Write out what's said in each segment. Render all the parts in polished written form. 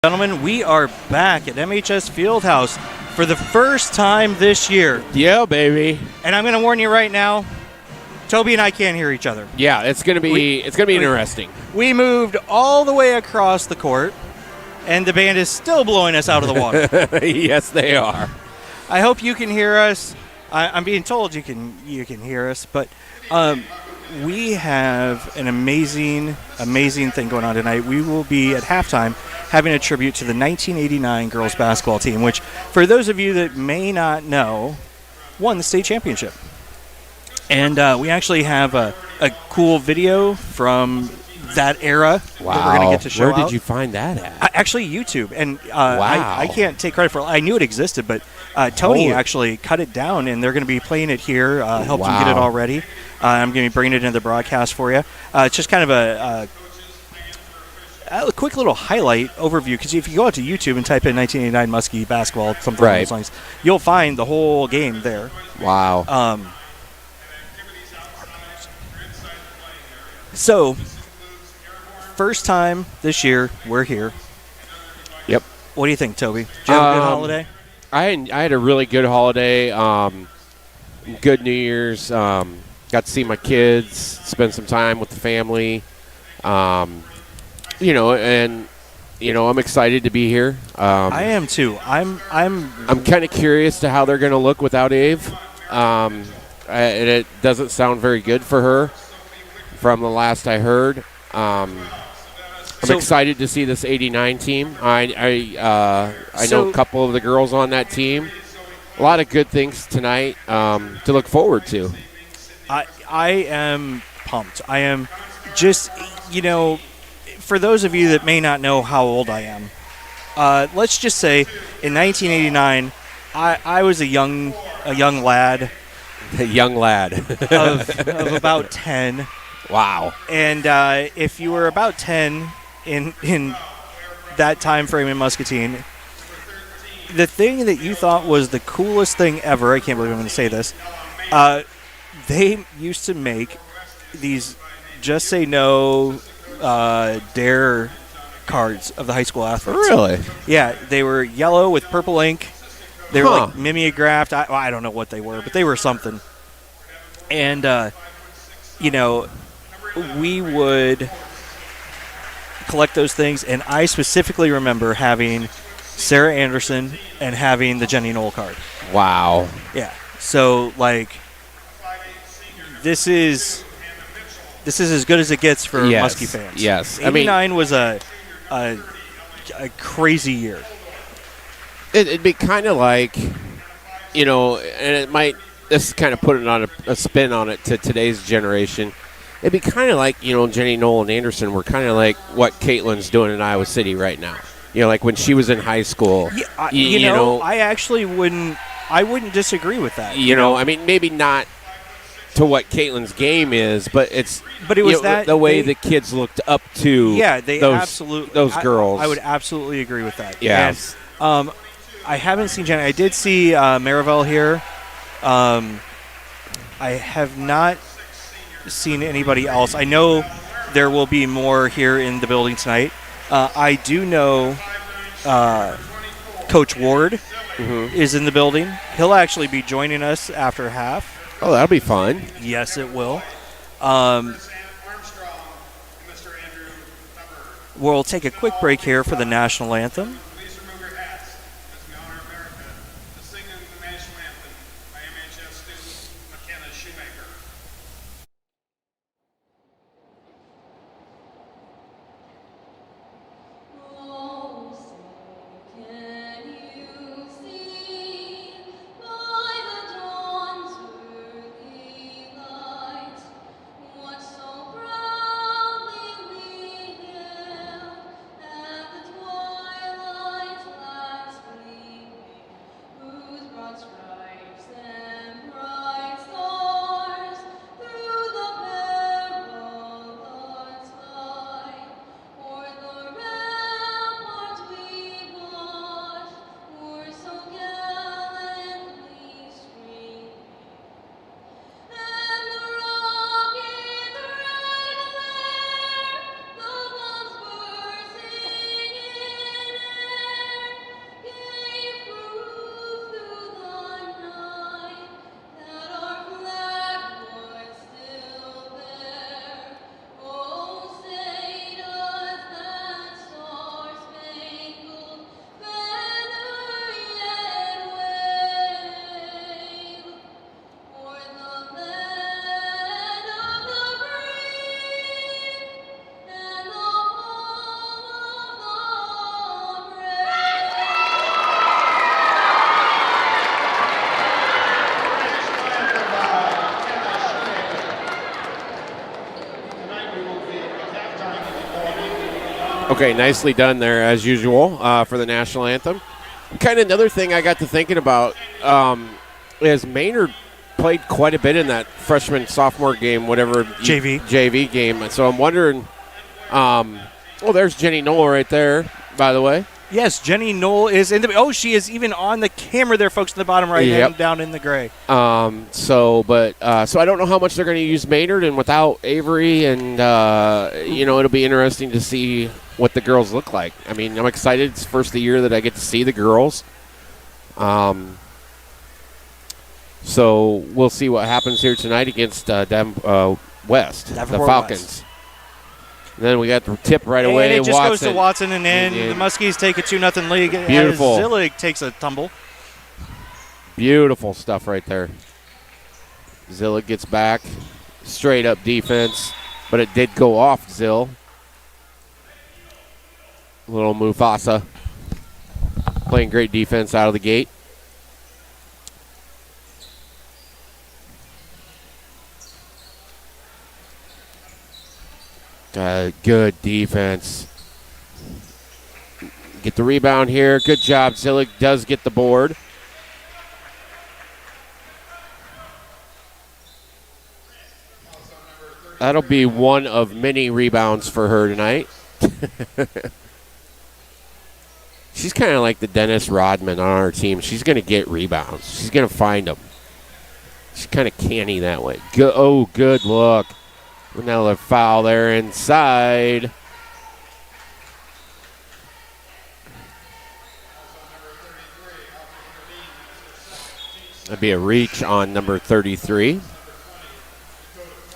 Gentlemen, we are back at MHS Fieldhouse for the first time this year. Yeah, baby. And I'm going to warn you right now, Toby and I can't hear each other. Yeah, it's gonna be interesting. We moved all the way across the court, and the band is still blowing us out of the water. Yes, they are. I hope you can hear us. I'm being told you can hear us, but we have an amazing thing going on tonight. We will be at halftime having a tribute to the 1989 girls basketball team, which, for those of you that may not know, won the state championship. And we actually have a cool video from that era that we're going to get to show Where did out. you find that at? Actually, YouTube. And Wow. I can't take credit for it. I knew it existed, but Tony actually cut it down, and they're going to be playing it here, helped them get it all ready. I'm going to be bringing it into the broadcast for you. It's just kind of a quick little highlight overview, because if you go out to YouTube and type in 1989 Muskie basketball, something along those lines, you'll find the whole game there. Wow. So, first time this year, we're here. Yep. What do you think, Toby? Did you have a good holiday? I had a really good holiday. Good New Year's. Got to see my kids, spend some time with the family. I'm excited to be here. I am too. I'm kind of curious to how they're going to look without Ave. And it doesn't sound very good for her from the last I heard. I'm excited to see this 89 team. I know a couple of the girls on that team. A lot of good things tonight to look forward to. I am pumped. I am just, for those of you that may not know how old I am, let's just say in 1989, I was a young lad. A young lad. of about 10. Wow. And if you were about 10 in that time frame in Muscatine, the thing that you thought was the coolest thing ever, I can't believe I'm going to say this, they used to make these Just Say No dare cards of the high school athletes. Really? Yeah, they were yellow with purple ink. They were like mimeographed. I don't know what they were, but they were something. And, we would collect those things, and I specifically remember having Sarah Anderson and having the Jenny Knoll card. Wow. Yeah. So, this is as good as it gets for Muskie fans. Yes. 89 was a crazy year. It'd be kind of like, and it might, this is kind of putting on a spin on it to today's generation. It'd be kind of like, Jenny Knoll and Anderson were kind of like what Caitlin's doing in Iowa City right now. Like when she was in high school. Yeah, I actually wouldn't disagree with that. Maybe not to what Caitlin's game is, but it was the way the kids looked up to those girls. I would absolutely agree with that. Yes. And, I haven't seen Jenny. I did see Marivelle here. I have not seen anybody else. I know there will be more here in the building tonight. I do know Coach Ward is in the building. He'll actually be joining us after half. Oh, that'll be fun. Yes, it will. We'll take a quick break here for the national anthem. Okay, nicely done there, as usual, for the national anthem. Kind of another thing I got to thinking about is Maynard played quite a bit in that freshman-sophomore game, whatever. JV game. So I'm wondering, there's Jenny Knoll right there, by the way. Yes, Jenny Knoll is in the. Oh, she is even on the camera there, folks, in the bottom right hand, down in the gray. So I don't know how much they're going to use Maynard, and without Avery, and it'll be interesting to see what the girls look like. I mean, I'm excited. It's the first of the year that I get to see the girls. So we'll see what happens here tonight against West, the Falcons. West. Then we got the tip right away. And it just goes to Watson, and then the Muskies take a 2-0 lead. Beautiful. Zillig takes a tumble. Beautiful stuff right there. Zillig gets back. Straight up defense, but it did go off Zill. Little Mufasa playing great defense out of the gate. Good defense. Get the rebound here. Good job. Zillig does get the board. That'll be one of many rebounds for her tonight. She's kind of like the Dennis Rodman on our team. She's going to get rebounds. She's going to find them. She's kind of canny that way. Good look. Another foul there inside. That'd be a reach on number 33.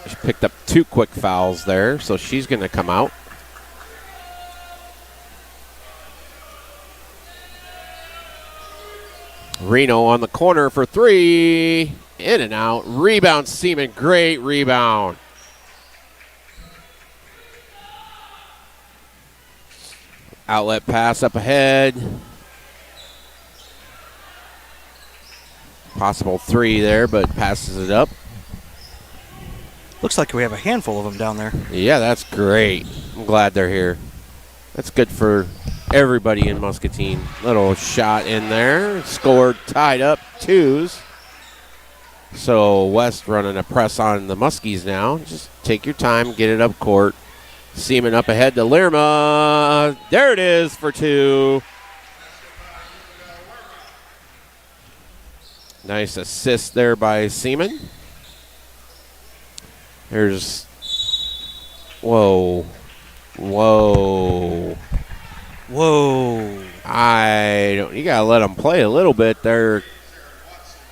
She picked up 2 quick fouls there, so she's going to come out. Reno on the corner for 3. In and out. Rebound, Seaman. Great rebound. Outlet pass up ahead. Possible 3 there, but passes it up. Looks like we have a handful of them down there. Yeah, that's great. I'm glad they're here. That's good for everybody in Muscatine. Little shot in there. Scored, tied up, 2s. So West running a press on the Muskies now. Just take your time, get it up court. Seaman up ahead to Lerma. There it is for 2. Nice assist there by Seaman. There's, whoa. You gotta let them play a little bit there.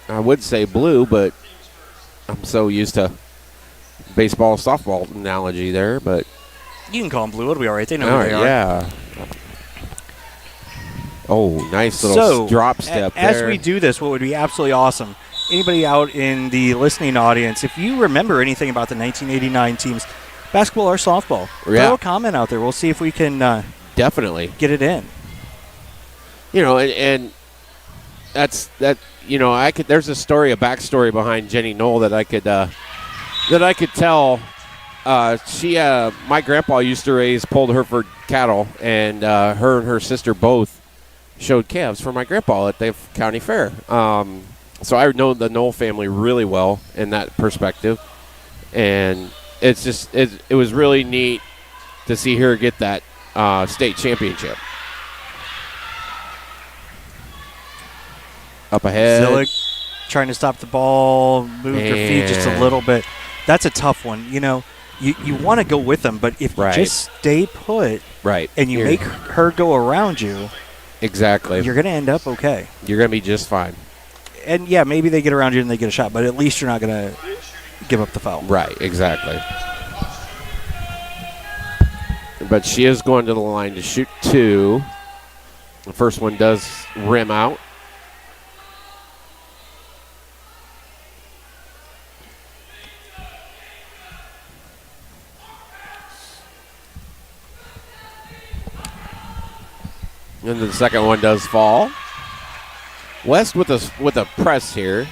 I would say blue, but I'm so used to baseball, softball analogy there, but. You can call them blue. It'll be all right. They know who they are. Yeah. Oh, nice little drop step there. As we do this, what would be absolutely awesome, anybody out in the listening audience, if you remember anything about the 1989 teams, basketball or softball, throw a comment out there. We'll see if we can definitely get it in. And that's that. I could. There's a backstory behind Jenny Knoll that I could tell. My grandpa used to raise pulled Hereford cattle, and her and her sister both showed calves for my grandpa at the county fair. So I know the Knoll family really well in that perspective, and it's just it was really neat to see her get that state championship. Up ahead, Zillig trying to stop the ball, moved her feet just a little bit. That's a tough one. You want to go with them, but if you just stay put, and you make her go around you, exactly, you're going to end up okay. You're going to be just fine. And yeah, maybe they get around you and they get a shot, but at least you're not going to give up the foul. Right, exactly. But she is going to the line to shoot 2. The first one does rim out. And the second one does fall. West with a press here.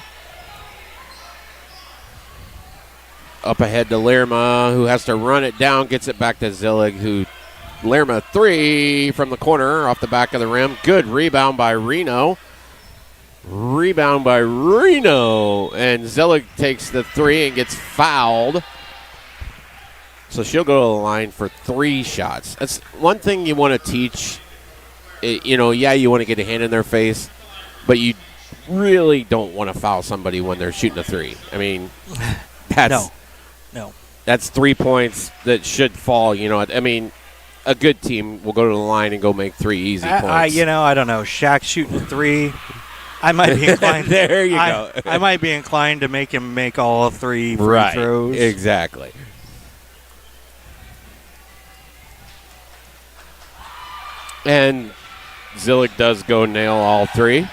Up ahead to Lerma, who has to run it down, gets it back to Zillig, who Lerma 3 from the corner off the back of the rim. Good rebound by Reno. Rebound by Reno. And Zillig takes the 3 and gets fouled. So she'll go to the line for 3 shots. That's one thing you want to teach. You want to get a hand in their face, but you really don't want to foul somebody when they're shooting a 3. I mean, that's no. That's 3 points that should fall. I mean, a good team will go to the line and go make 3 easy points. I don't know. Shaq shooting a 3. I might be inclined. There you go. I might be inclined to make him make all 3 free right, throws. Exactly. And Zillig does go nail all 3.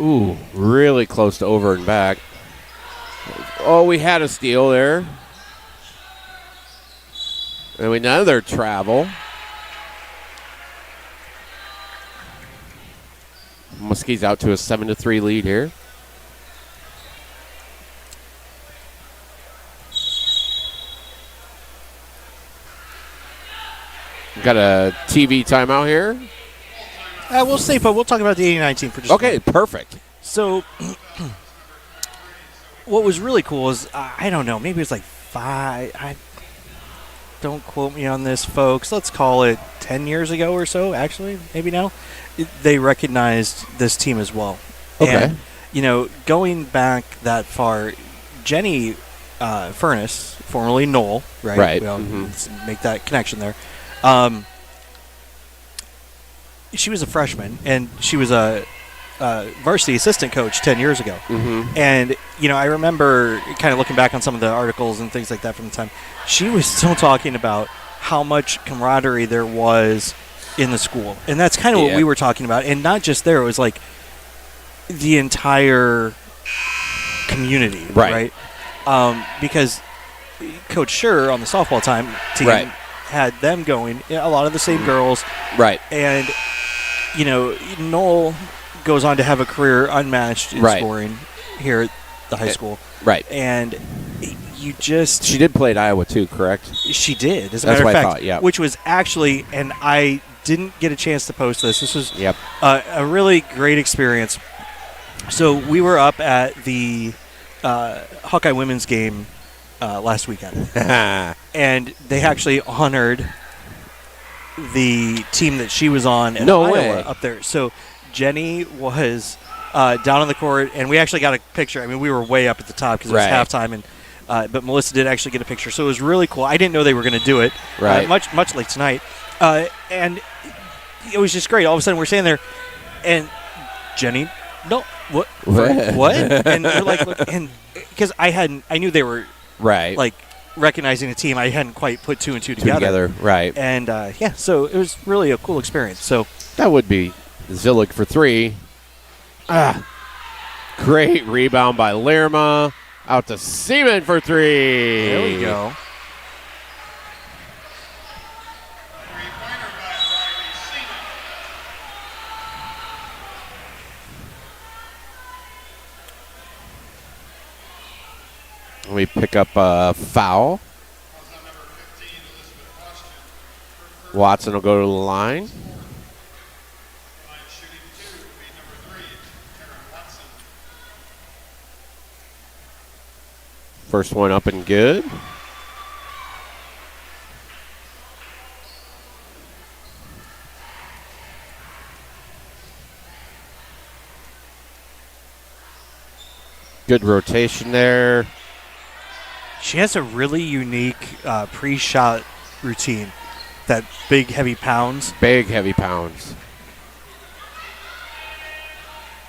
Ooh, really close to over and back. Oh, we had a steal there. And another travel. Muskie's out to a 7-3 lead here. Got a TV timeout here. We'll see, but we'll talk about the 89 team for just okay, a minute. Perfect. So, what was really cool is, I don't know, maybe it was like 5. Don't quote me on this, folks. Let's call it 10 years ago or so, actually, maybe now. They recognized this team as well. Okay. And, going back that far, Jenny Furness, formerly Knoll, right? Right. Let's make that connection there. She was a freshman, and she was a varsity assistant coach 10 years ago. Mm-hmm. And, I remember kind of looking back on some of the articles and things like that from the time. She was still talking about how much camaraderie there was in the school. And that's kind of what we were talking about. And not just there. It was like the entire community, right? Because Coach Schur on the softball team had them going, a lot of the same girls. Right. And, Knoll goes on to have a career unmatched in scoring here at the high school. Right. And she did play at Iowa too, correct? She did, as a That's matter of what fact. I thought, yeah. Which was actually, and I didn't get a chance to post this. This was Yep. A really great experience. So we were up at the Hawkeye women's game last weekend. And they actually honored the team that she was on in Iowa up there. So Jenny was down on the court, and we actually got a picture. I mean, we were way up at the top because it was halftime, and but Melissa did actually get a picture. So it was really cool. I didn't know they were going to do it much like tonight. And it was just great. All of a sudden, we're standing there, and Jenny, no, what? And we're like, look, and because I knew they were like recognizing the team. I hadn't quite put 2 and 2 together. Right. And so it was really a cool experience. So that would be Zillig for 3. Great rebound by Lerma. Out to Seaman for 3. There we go. We pick up a foul. Watson will go to the line. First one up and good. Good rotation there. She has a really unique pre-shot routine. That big, heavy pounds. Big, heavy pounds.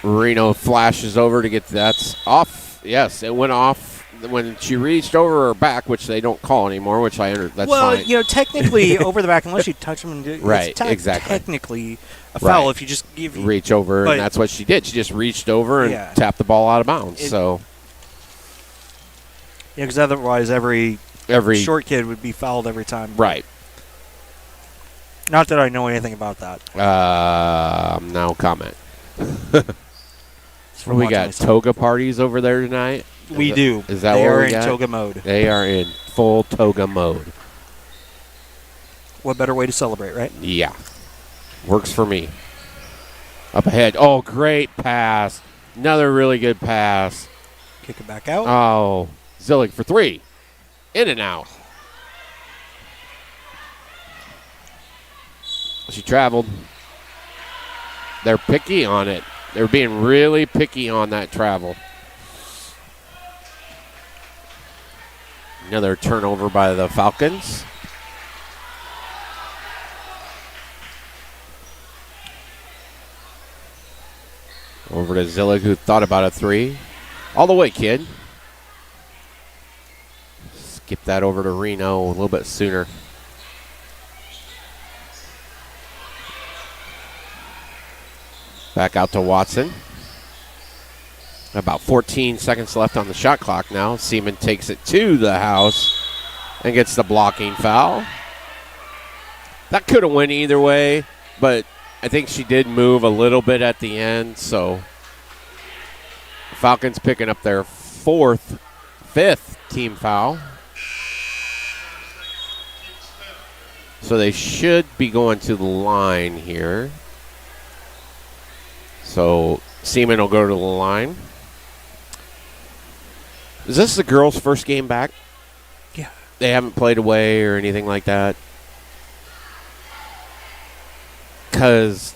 Reno flashes over to get that's off. Yes, it went off when she reached over her back, which they don't call anymore, which I understand. That's fine. Technically over the back, unless you touch them. Exactly. Technically a foul if you just reach over, and that's what she did. She just reached over and tapped the ball out of bounds. Because otherwise every short kid would be fouled every time. Right. Not that I know anything about that. No comment. We got toga parties over there tonight. We do. Is that they what are we in got? toga mode. They are in full toga mode. What better way to celebrate, right? Yeah. Works for me. Up ahead. Oh, great pass. Another really good pass. Kick it back out. Oh, Zillig for 3. In and out. She traveled. They're picky on it. They're being really picky on that travel. Another turnover by the Falcons. Over to Zillig, who thought about a 3. All the way, kid. Skip that over to Reno a little bit sooner. Back out to Watson. About 14 seconds left on the shot clock now. Seaman takes it to the house and gets the blocking foul. That could have went either way, but I think she did move a little bit at the end, so Falcons picking up their 5th team foul. So they should be going to the line here. So Seaman will go to the line. Is this the girls' first game back? Yeah. They haven't played away or anything like that? Because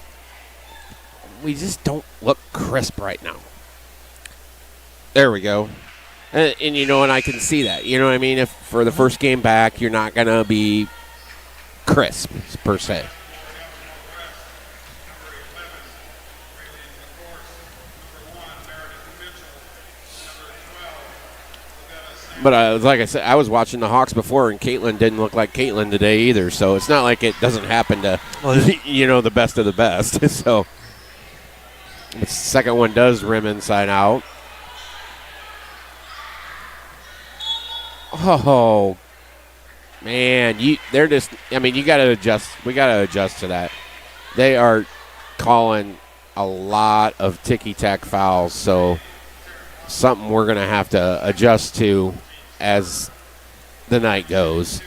we just don't look crisp right now. There we go. And and I can see that. You know what I mean? If for the first game back, you're not going to be crisp, per se. But like I said, I was watching the Hawks before, and Caitlin didn't look like Caitlin today either. So it's not like it doesn't happen to, the best of the best. So the second one does rim inside out. Oh, man, you got to adjust. We got to adjust to that. They are calling a lot of ticky-tack fouls, so something we're going to have to adjust to as the night goes.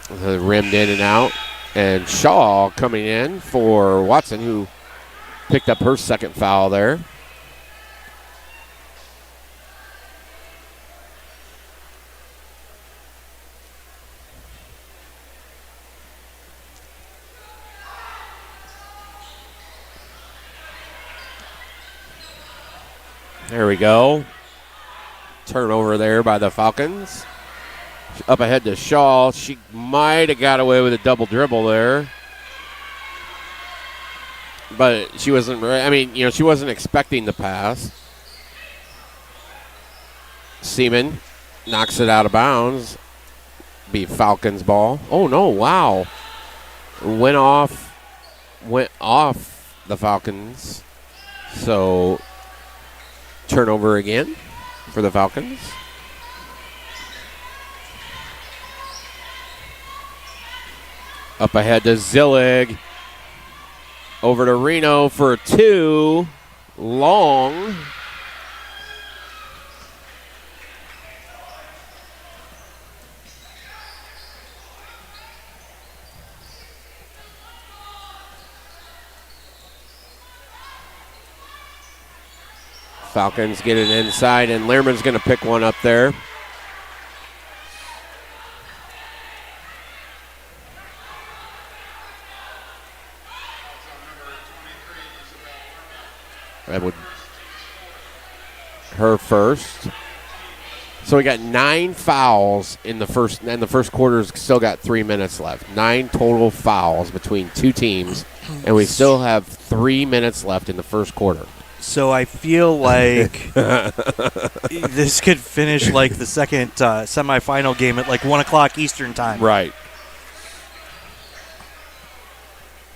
Rimmed in and out. And Shaw coming in for Watson, who picked up her second foul there. There we go. Turnover there by the Falcons. Up ahead to Shaw. She might have got away with a double dribble there. But she wasn't, she wasn't expecting the pass. Seaman knocks it out of bounds. Be Falcons ball. Oh, no, wow. Went off the Falcons. So turnover again for the Falcons. Up ahead to Zillig. Over to Reno for 2. Long. Falcons get it inside, and Lehrman's going to pick one up there. That would her first. So we got 9 fouls in the first, and the first quarter's still got 3 minutes left. 9 total fouls between two teams, and we still have 3 minutes left in the first quarter. So I feel like this could finish like the second semifinal game at like 1 o'clock Eastern time. Right.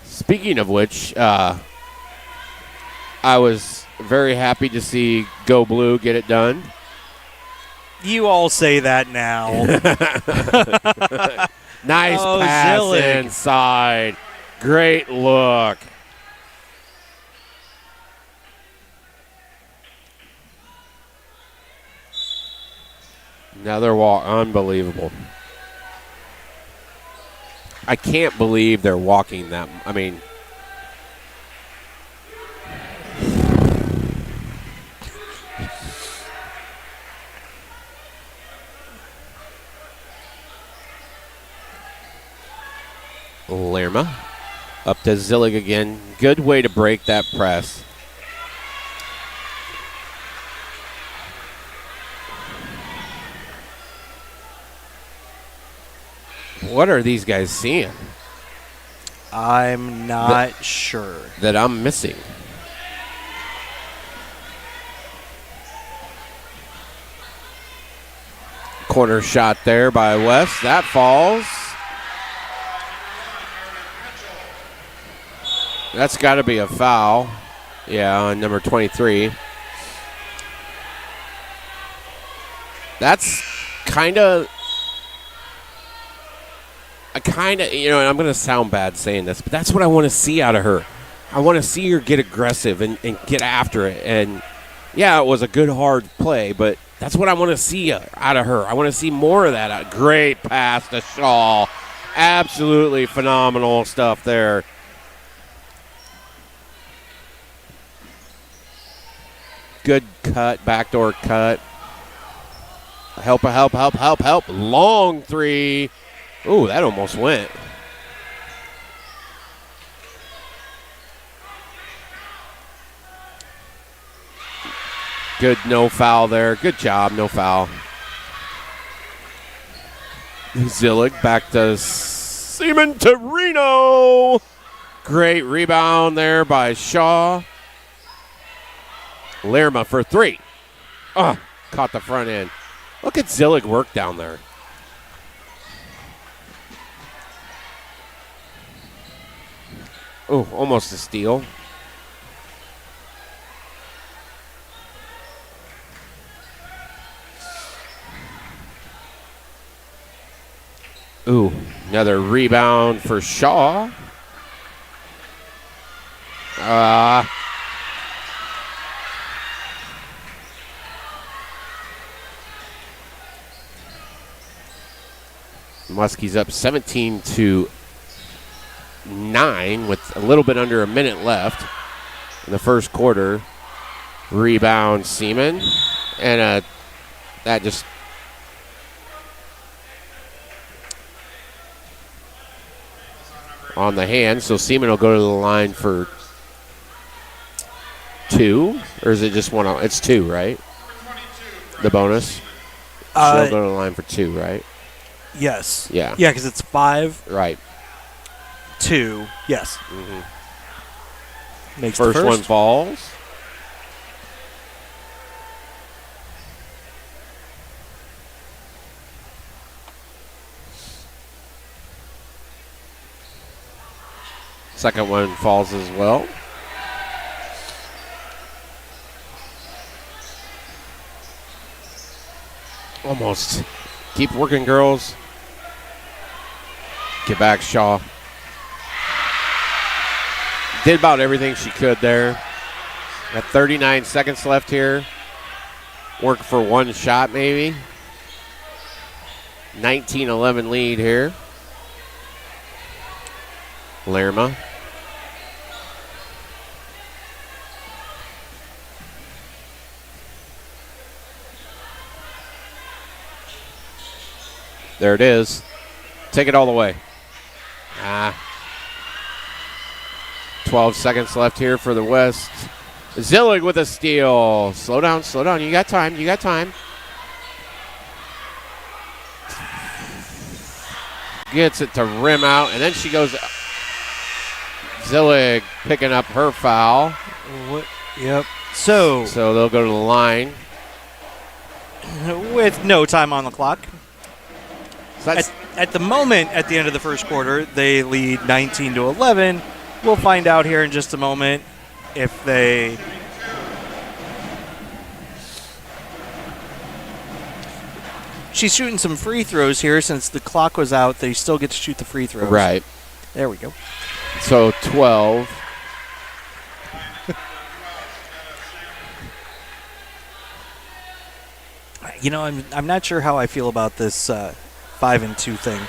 Speaking of which, I was very happy to see Go Blue get it done. You all say that now. Nice pass Zillig. inside. Great look. Another walk. Unbelievable. I can't believe they're walking that. I mean, Lerma up to Zillig again. Good way to break that press. What are these guys seeing? I'm not sure. That I'm missing. Corner shot there by West. That falls. That's got to be a foul. Yeah, on number 23. That's kind of, you know, and I'm going to sound bad saying this, but that's what I want to see out of her. I want to see her get aggressive and get after it. And, yeah, it was a good, hard play, but that's what I want to see out of her. I want to see more of that. Great pass to Shaw. Absolutely phenomenal stuff there. Good cut, backdoor cut. Help. Long three. Ooh, that almost went. Good no foul there. Good job, no foul. Zillig back to Seaman Torino. Great rebound there by Shaw. Lerma for three. Oh, caught the front end. Look at Zillig work down there. Oh, almost a steal. Ooh, another rebound for Shaw. Muskie's up 17-9 with a little bit under a minute left in the first quarter. Rebound Seaman. And that just on the hand. So Seaman will go to the line for two. Or is it just one? It's two, right? The bonus. She'll go to the line for two, right? Yes. Yeah. Yeah, because it's 5. Right. 2. Yes. Mm-hmm. Makes first one falls. Second one falls as well. Almost. Keep working, girls. Get back, Shaw. Did about everything she could there. Got 39 seconds left here. Work for one shot, maybe. 19-11 lead here. Lerma. There it is. Take it all the way. 12 seconds left here for the West. Zillig with a steal. Slow down. You got time. Gets it to rim out, and then she goes. Zillig picking up her foul. Yep. So they'll go to the line. With no time on the clock. So at the moment, at the end of the first quarter, they lead 19-11. We'll find out here in just a moment if they she's shooting some free throws here since the clock was out. They still get to shoot the free throws. Right. There we go. So 12. I'm not sure how I feel about this 5-2 thing.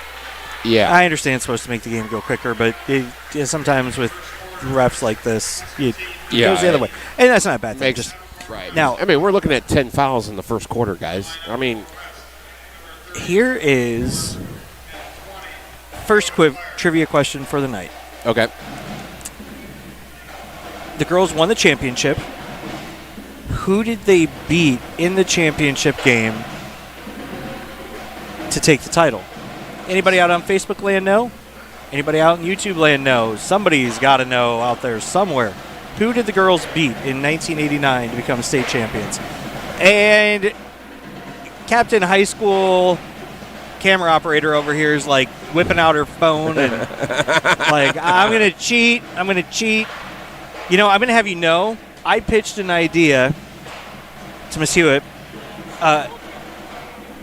Yeah. I understand it's supposed to make the game go quicker, but sometimes with refs like this, it goes the other way. And that's not a bad thing. Right. Now, I mean, we're looking at 10 fouls in the first quarter, guys. I mean, here is first trivia question for the night. Okay. The girls won the championship. Who did they beat in the championship game to take the title? Anybody out on Facebook land know? Anybody out on YouTube land know? Somebody's got to know out there somewhere. Who did the girls beat in 1989 to become state champions? And Captain High School camera operator over here is like whipping out her phone and like, I'm going to cheat. I'm going to cheat. I'm going to have you know, I pitched an idea to Miss Hewitt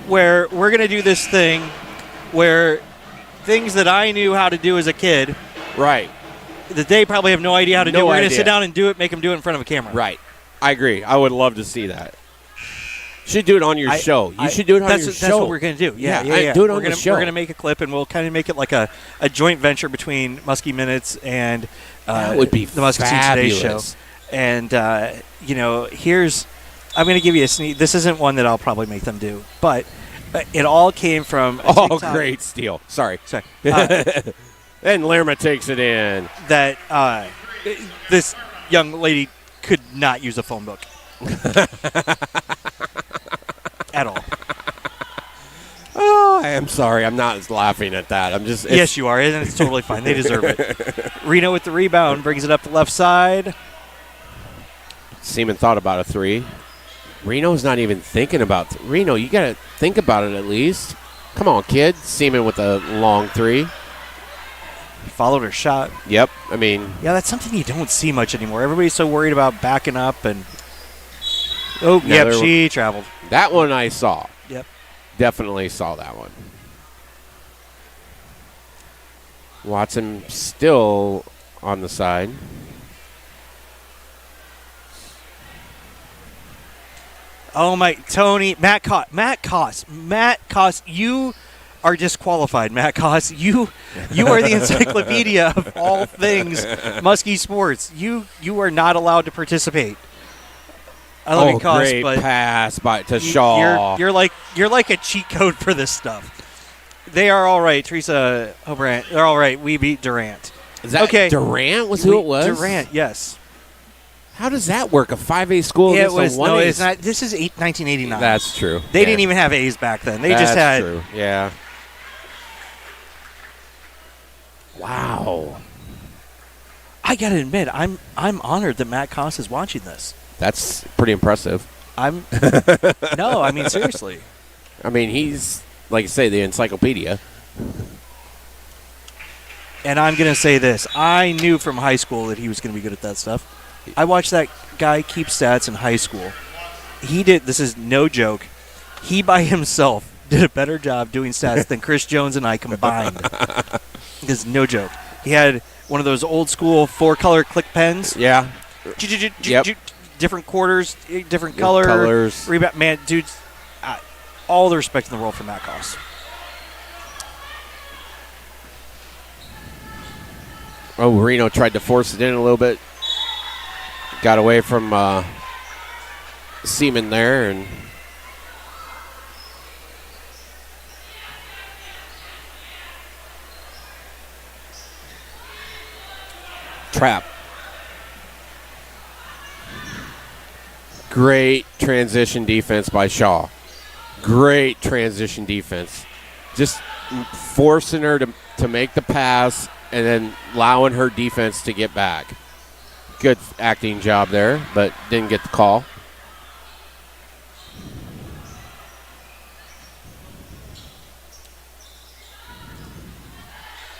where we're going to do this thing where things that I knew how to do as a kid, right, that they probably have no idea how to do. We're going to sit down and do it, make them do it in front of a camera. Right. I agree. I would love to see that. You should do it on your show. You should do it on your show. That's what we're going to do. Yeah. Do it on the show. We're going to make a clip, and we'll kind of make it like a joint venture between Muskie Minutes and that would be the Muscatine Today show. And, here's – I'm going to give you a sneak. This isn't one that I'll probably make them do, but it all came from a TikTok. Great steal. Sorry. And Lerma takes it in. That this young lady could not use a phone book. At all. Oh, I am sorry. I'm not laughing at that. I'm just. Yes, you are, and it's totally fine. They deserve it. Reno with the rebound brings it up the left side. Seaman thought about a three. Reno's not even thinking about Reno. You got to think about it at least. Come on, kid. Seaman with a long three. Followed her shot. Yep. I mean. Yeah, that's something you don't see much anymore. Everybody's so worried about backing up and. Oh, yep, she traveled. That one I saw. Yep. Definitely saw that one. Watson still on the side. Oh, my, Tony, Matt Koss, you are disqualified, Matt Koss. You are the encyclopedia of all things Muskie sports. You are not allowed to participate. I love you, Koss, great but pass to Shaw. You're like a cheat code for this stuff. They are all right, Teresa O'Brien. They're all right. We beat Durant. Is that okay? Durant was who it was? Durant, yes. How does that work? A 5A school against a 1A? No, it's not. This is 1989. That's true. They didn't even have A's back then. They just had. True. Yeah. Wow. I gotta admit, I'm honored that Matt Koss is watching this. That's pretty impressive. No, I mean seriously. I mean, he's like you say, the encyclopedia. And I'm gonna say this: I knew from high school that he was gonna be good at that stuff. I watched that guy keep stats in high school. He did. This is no joke. He by himself did a better job doing stats than Chris Jones and I combined. This is no joke. He had one of those old school 4-color click pens. Yeah. Yep. Different quarters, different colors. Rebound. Man, dude, all the respect in the world for Matt Koss. Oh, Reno tried to force it in a little bit. Got away from Seaman there, and trap. Great transition defense by Shaw. Great transition defense. Just forcing her to make the pass and then allowing her defense to get back. Good acting job there, but didn't get the call.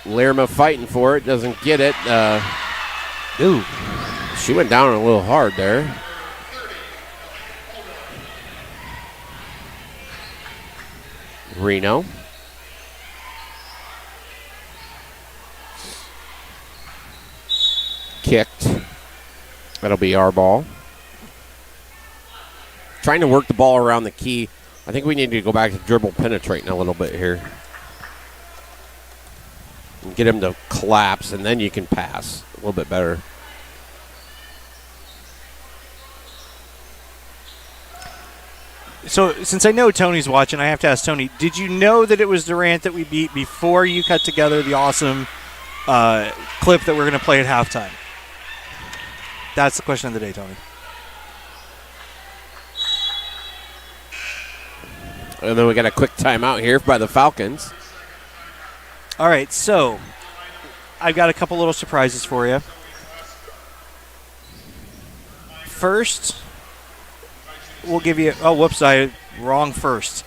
Lerma fighting for it, doesn't get it. Ooh, she went down a little hard there. Reno. Kicked. That'll be our ball. Trying to work the ball around the key I think we need to go back to dribble penetrating a little bit here. And get him to collapse, and then you can pass a little bit better. So, since I know Tony's watching, I have to ask Tony, did you know that it was Durant that we beat before you cut together the awesome clip that we're going to play at halftime? That's the question of the day, Tony. And then we got a quick timeout here by the Falcons. All right, so I've got a couple little surprises for you. First, we'll give you – oh, whoops, wrong first.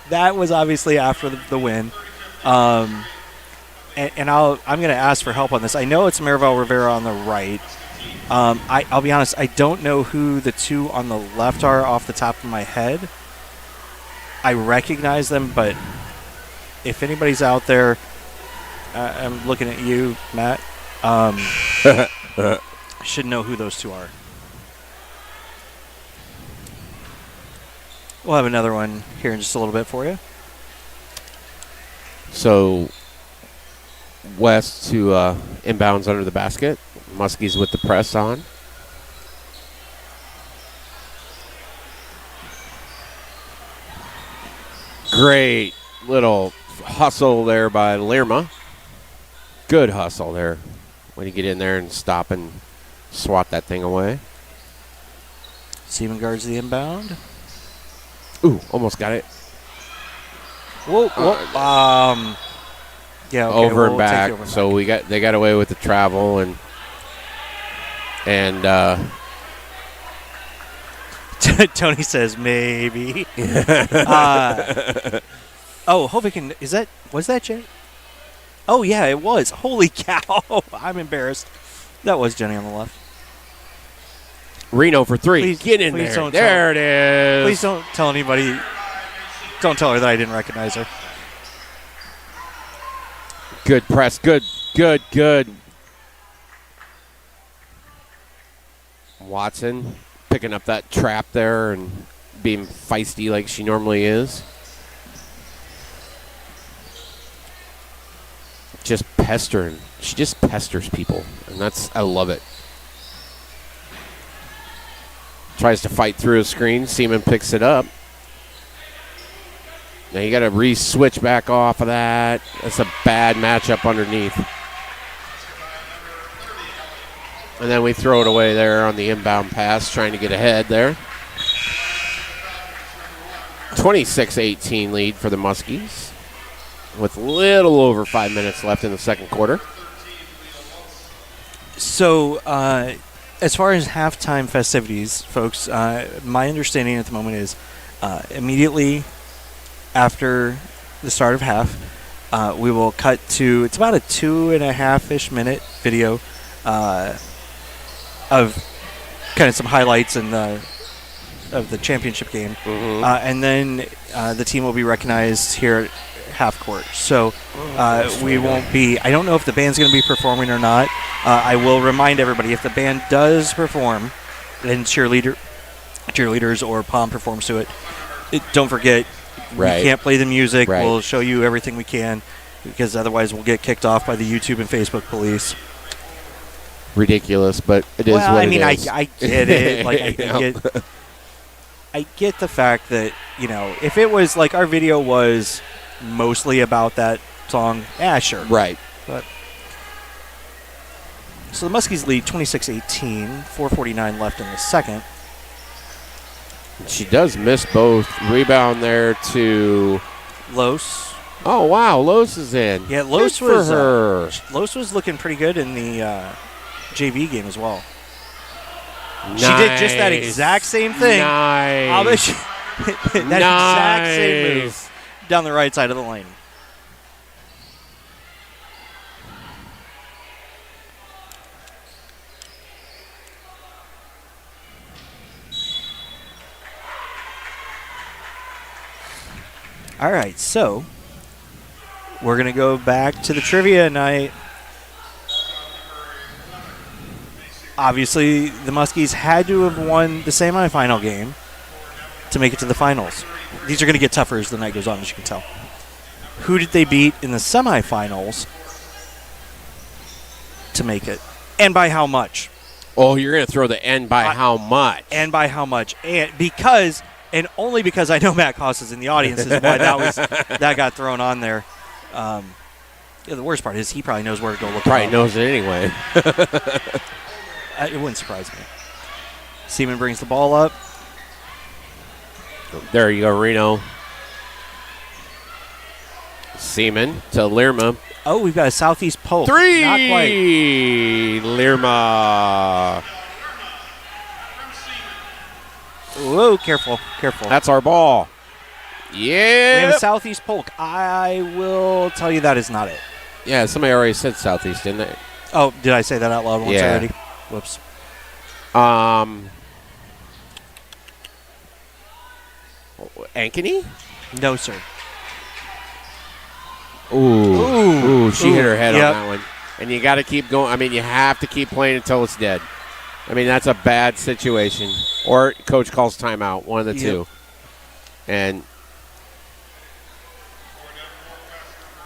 That was obviously after the win. And I'm going to ask for help on this. I know it's Maribel Rivera on the right. I'll be honest, I don't know who the two on the left are off the top of my head. I recognize them, but if anybody's out there, I'm looking at you, Matt. Should know who those two are. We'll have another one here in just a little bit for you. So, West to inbounds under the basket. Muskie's with the press on. Great little hustle there by Lerma. Good hustle there. When you get in there and stop and swat that thing away. Seaman guards the inbound. Ooh, almost got it. Whoa, whoa. Yeah, okay, over and we'll take back. the over and So they got away with the travel and Tony says maybe. Hope it can. Was that Jay? Oh yeah, it was. Holy cow! I'm embarrassed. That was Jenny on the left. Reno for three. Please, get in please there. Don't there it is. Please don't tell anybody. Don't tell her that I didn't recognize her. Good press. Good. Watson picking up that trap there and being feisty like she normally is. Just pestering. She just pesters people, and I love it. Tries to fight through a screen. Seaman picks it up. Now you got to re-switch back off of that. That's a bad matchup underneath. And then we throw it away there on the inbound pass, trying to get ahead there. 26-18 lead for the Muskies with little over 5 minutes left in the second quarter. So, as far as halftime festivities, folks, my understanding at the moment is immediately after the start of half, we will cut to, it's about a 2.5-ish minute video of kind of some highlights of the championship game. Mm-hmm. And then the team will be recognized here at half court. So we won't be, I don't know if the band's going to be performing or not. I will remind everybody, if the band does perform, and cheerleaders or Palm performs to it, don't forget, right. We can't play the music. Right. We'll show you everything we can, because otherwise we'll get kicked off by the YouTube and Facebook police. Ridiculous, but it is what it is. I get it. Like, I get the fact that, if it was like our video was mostly about that song, sure. Right. But so the Muskies lead 26-18, 4:49 left in the second. She does miss both. Rebound there to Los. Oh, wow. Los is in. Yeah, Los Good was for her. Los was looking pretty good in the JV game as well. Nice. She did just that exact same thing. Nice. Exact same move down the right side of the lane. All right, so we're going to go back to the trivia night. Obviously, the Muskies had to have won the semifinal game. to make it to the finals. These are going to get tougher as the night goes on, as you can tell. Who did they beat in the semifinals to make it? And by how much? Oh, you're going to throw the "and by how much"? And by how much? And only because I know Matt Koss is in the audience is why that got thrown on there. The worst part is he probably knows where to go look. Probably knows it anyway. It wouldn't surprise me. Seaman brings the ball up. There you go, Reno. Seaman to Lerma. Oh, we've got a southeast poke. 3! Not quite. Lerma. Whoa, careful. That's our ball. We Yeah. have a southeast poke. I will tell you that is not it. Yeah, somebody already said southeast, didn't they? Oh, did I say that out loud once Yeah. already? Whoops. Ankeny? No, sir. Ooh, she hit her head Yep. on that one. And you got to keep going. I mean, you have to keep playing until it's dead. I mean, that's a bad situation. Or coach calls timeout, one of the two. And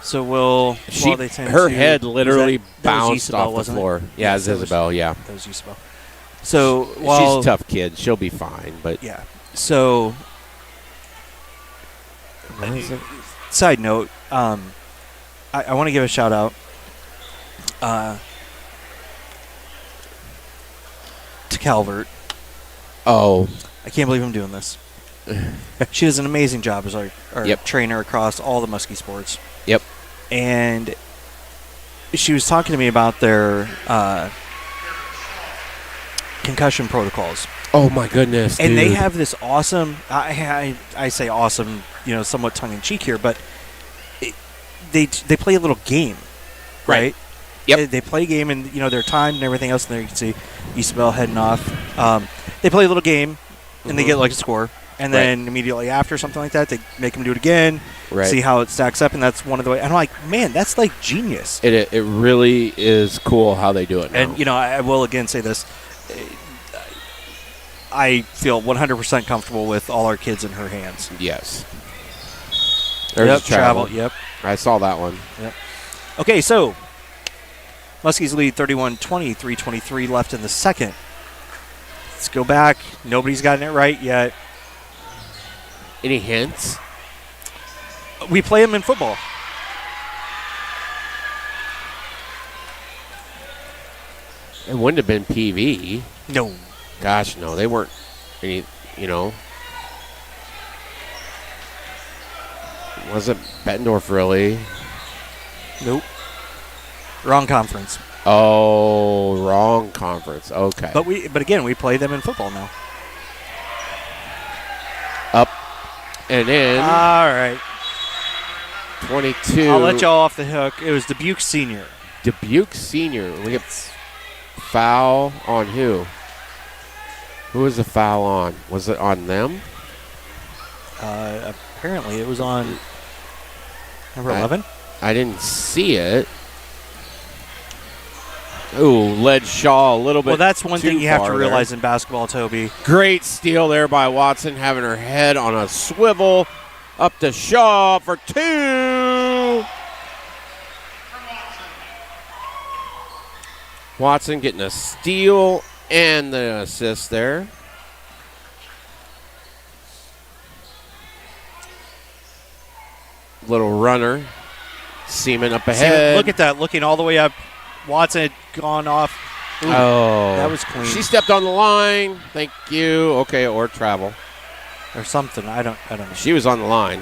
so her head literally bounced Isabel, off the floor. Yeah, it's Isabel, yeah. That was Isabel. So she's a tough kid. She'll be fine. But yeah. So side note, I want to give a shout out to Calvert. Oh. I can't believe I'm doing this. She does an amazing job as our Yep. trainer across all the Muskie sports. Yep. And she was talking to me about their concussion protocols. Oh, my goodness, And they dude. have this awesome, I say awesome, somewhat tongue-in-cheek here, but they play a little game, right? Yep. They play a game and, they're timed and everything else, and there you can see Isabel heading off. They play a little game, and they get like a score. And then immediately after something like that, they make them do it again, see how it stacks up, and that's one of the ways. And I'm like, man, that's like genius. It really is cool how they do it now. And, I will again say this. I feel 100% comfortable with all our kids in her hands. Yes. There's travel. Yep. I saw that one. Yep. Okay, so Muskies lead 31-20, 3:23 left in the second. Let's go back. Nobody's gotten it right yet. Any hints? We play them in football. It wouldn't have been PV. No. Gosh, no. They weren't any, Wasn't Bettendorf really? Nope. Wrong conference. Oh, wrong conference. Okay. But again, we play them in football now. Up and in. All right. 22. I'll let y'all off the hook. It was Dubuque Senior. Dubuque Senior. We get foul on who? Who was the foul on? Was it on them? Apparently, it was on number 11. I didn't see it. Ooh, led Shaw a little bit. Well, that's one thing you have to far realize in basketball, Toby. Great steal there by Watson, having her head on a swivel. Up to Shaw for two. Watson getting a steal and the assist there. Little runner. Seaman up ahead. Look at that, looking all the way up. Watson had gone off. Ooh, that was clean. She stepped on the line. Thank you. Okay, or travel. Or something. I don't know. She was on the line.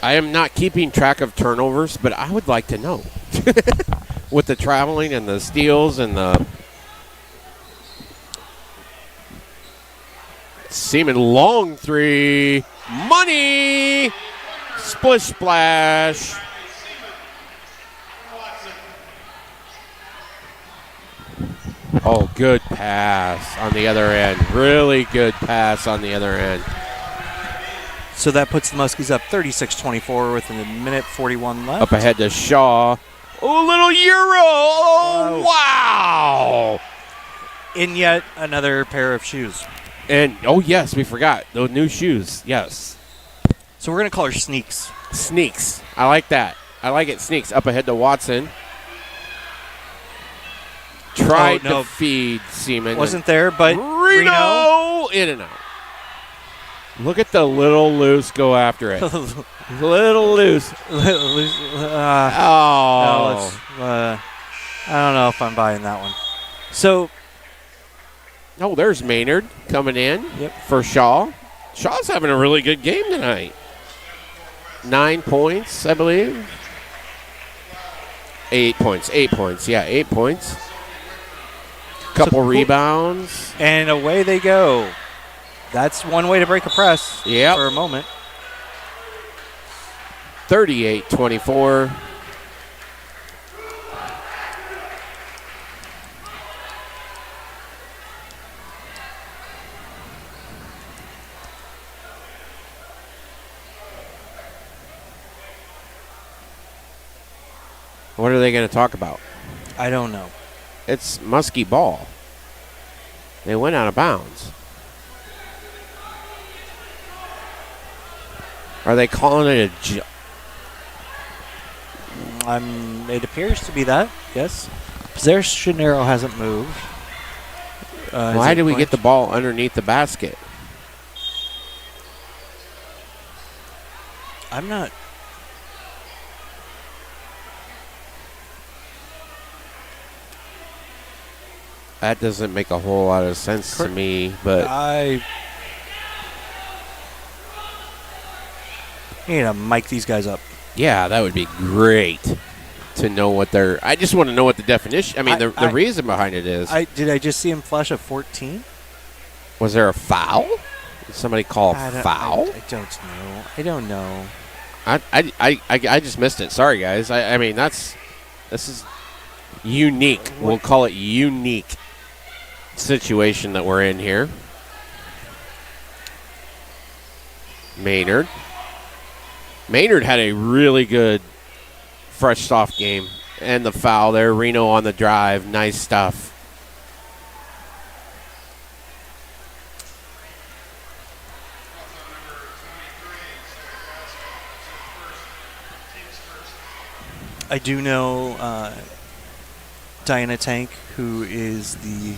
I am not keeping track of turnovers, but I would like to know. With the traveling and the steals and the Seaman long three. Money! Splish splash. Oh, good pass on the other end. Really good pass on the other end. So that puts the Muskies up 36-24 with a minute 41 left. Up ahead to Shaw. Oh, little Euro. Oh, wow. In yet another pair of shoes. And, oh, yes, we forgot. Those new shoes. Yes. So we're going to call her Sneaks. Sneaks. I like that. I like it. Sneaks. Up ahead to Watson. Tried to feed Seaman. Wasn't there, but Reno in and out. Look at the little loose go after it. Little loose. I don't know if I'm buying that one. So. Oh, there's Maynard coming in for Shaw. Shaw's having a really good game tonight. 9 points, I believe. 8 points. 8 points. Yeah, 8 points. Couple rebounds. And away they go. That's one way to break a press for a moment. 38-24. What are they going to talk about? I don't know. It's Muskie ball. They went out of bounds. Are they calling it it appears to be that, yes. Possession arrow hasn't moved. Why did we get the ball underneath the basket? I'm not. That doesn't make a whole lot of sense to me, but I need to mic these guys up. Yeah, that would be great to know what they're. I just want to know what the definition. I mean, the reason behind it is. Did I just see him flash a 14? Was there a foul? Did somebody call a foul? I don't know. I just missed it. Sorry, guys. I mean, this is unique. We'll call it unique situation that we're in here. Maynard had a really good fresh soft game. And the foul there. Reno on the drive. Nice stuff. I do know Diana Tank, who is the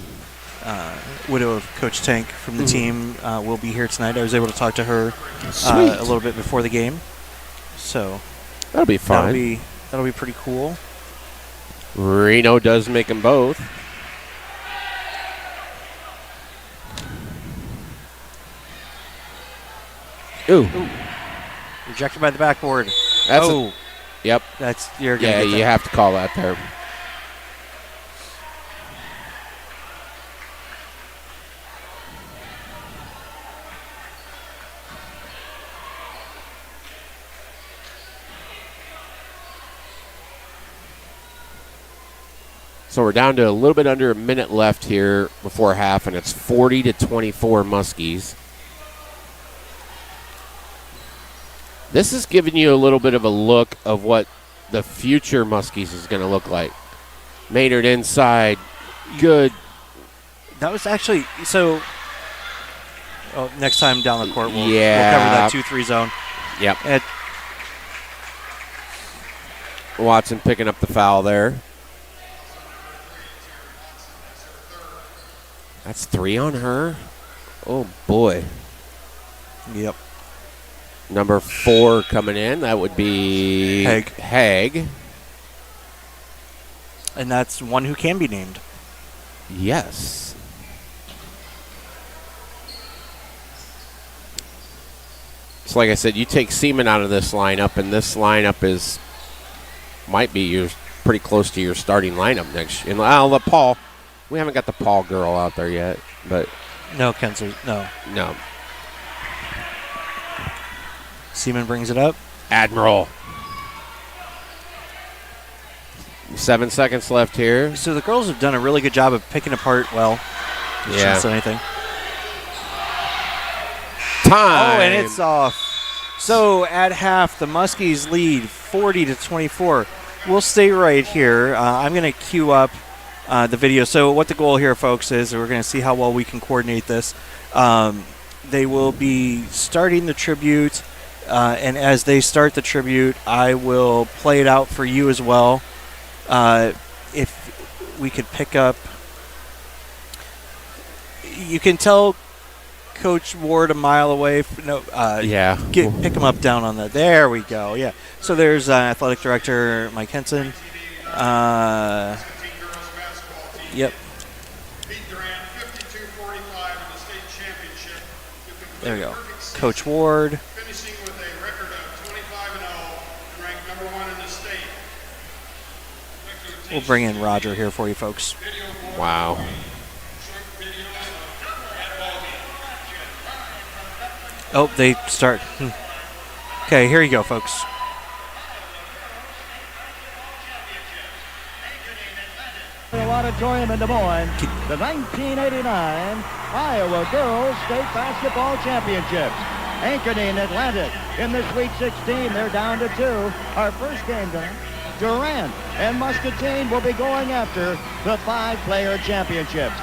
widow of Coach Tank from the team, will be here tonight. I was able to talk to her a little bit before the game. So that'll be fun. That'll be pretty cool. Reno does make them both. Ooh. Rejected by the backboard. Yep. You're gonna get that. You have to call that there. So we're down to a little bit under a minute left here before half, and it's 40-24 Muskies. This is giving you a little bit of a look of what the future Muskies is going to look like. Maynard inside. Good. That was actually so. Next time down the court, we'll cover that 2-3 zone. Yep. Watson picking up the foul there. That's 3 on her. Oh, boy. Yep. Number 4 coming in. That would be Haig. And that's one who can be named. Yes. So like I said, you take Seaman out of this lineup, and this lineup might be pretty close to your starting lineup next year. And the Paul. We haven't got the Paul girl out there yet, but no, Kensler, no. Seaman brings it up. Admiral. 7 seconds left here. So the girls have done a really good job of picking apart well. Shouldn't say anything. Time. Oh, and it's off. So at half, the Muskies lead 40-24. we'll stay right here. I'm going to queue up the video. So what the goal here, folks, is we're going to see how well we can coordinate this. They will be starting the tribute, and as they start the tribute, I will play it out for you as well. If we could pick up, you can tell Coach Ward a mile away. Yeah. Pick him up down on the. There we go. Yeah. So there's Athletic Director Mike Henson. Yep. There we go. Coach Ward. Finishing with a record of 25-0, ranked number 1 in the state. We'll bring in Roger here for you, folks. Wow. Oh, they start. Okay, here you go, folks. Auditorium in Des Moines, the 1989 Iowa Girls State Basketball Championships. Anchoring Atlantic in the Sweet 16. They're down to 2. Our first game tonight, Durant and Muscatine will be going after the 5-player championships.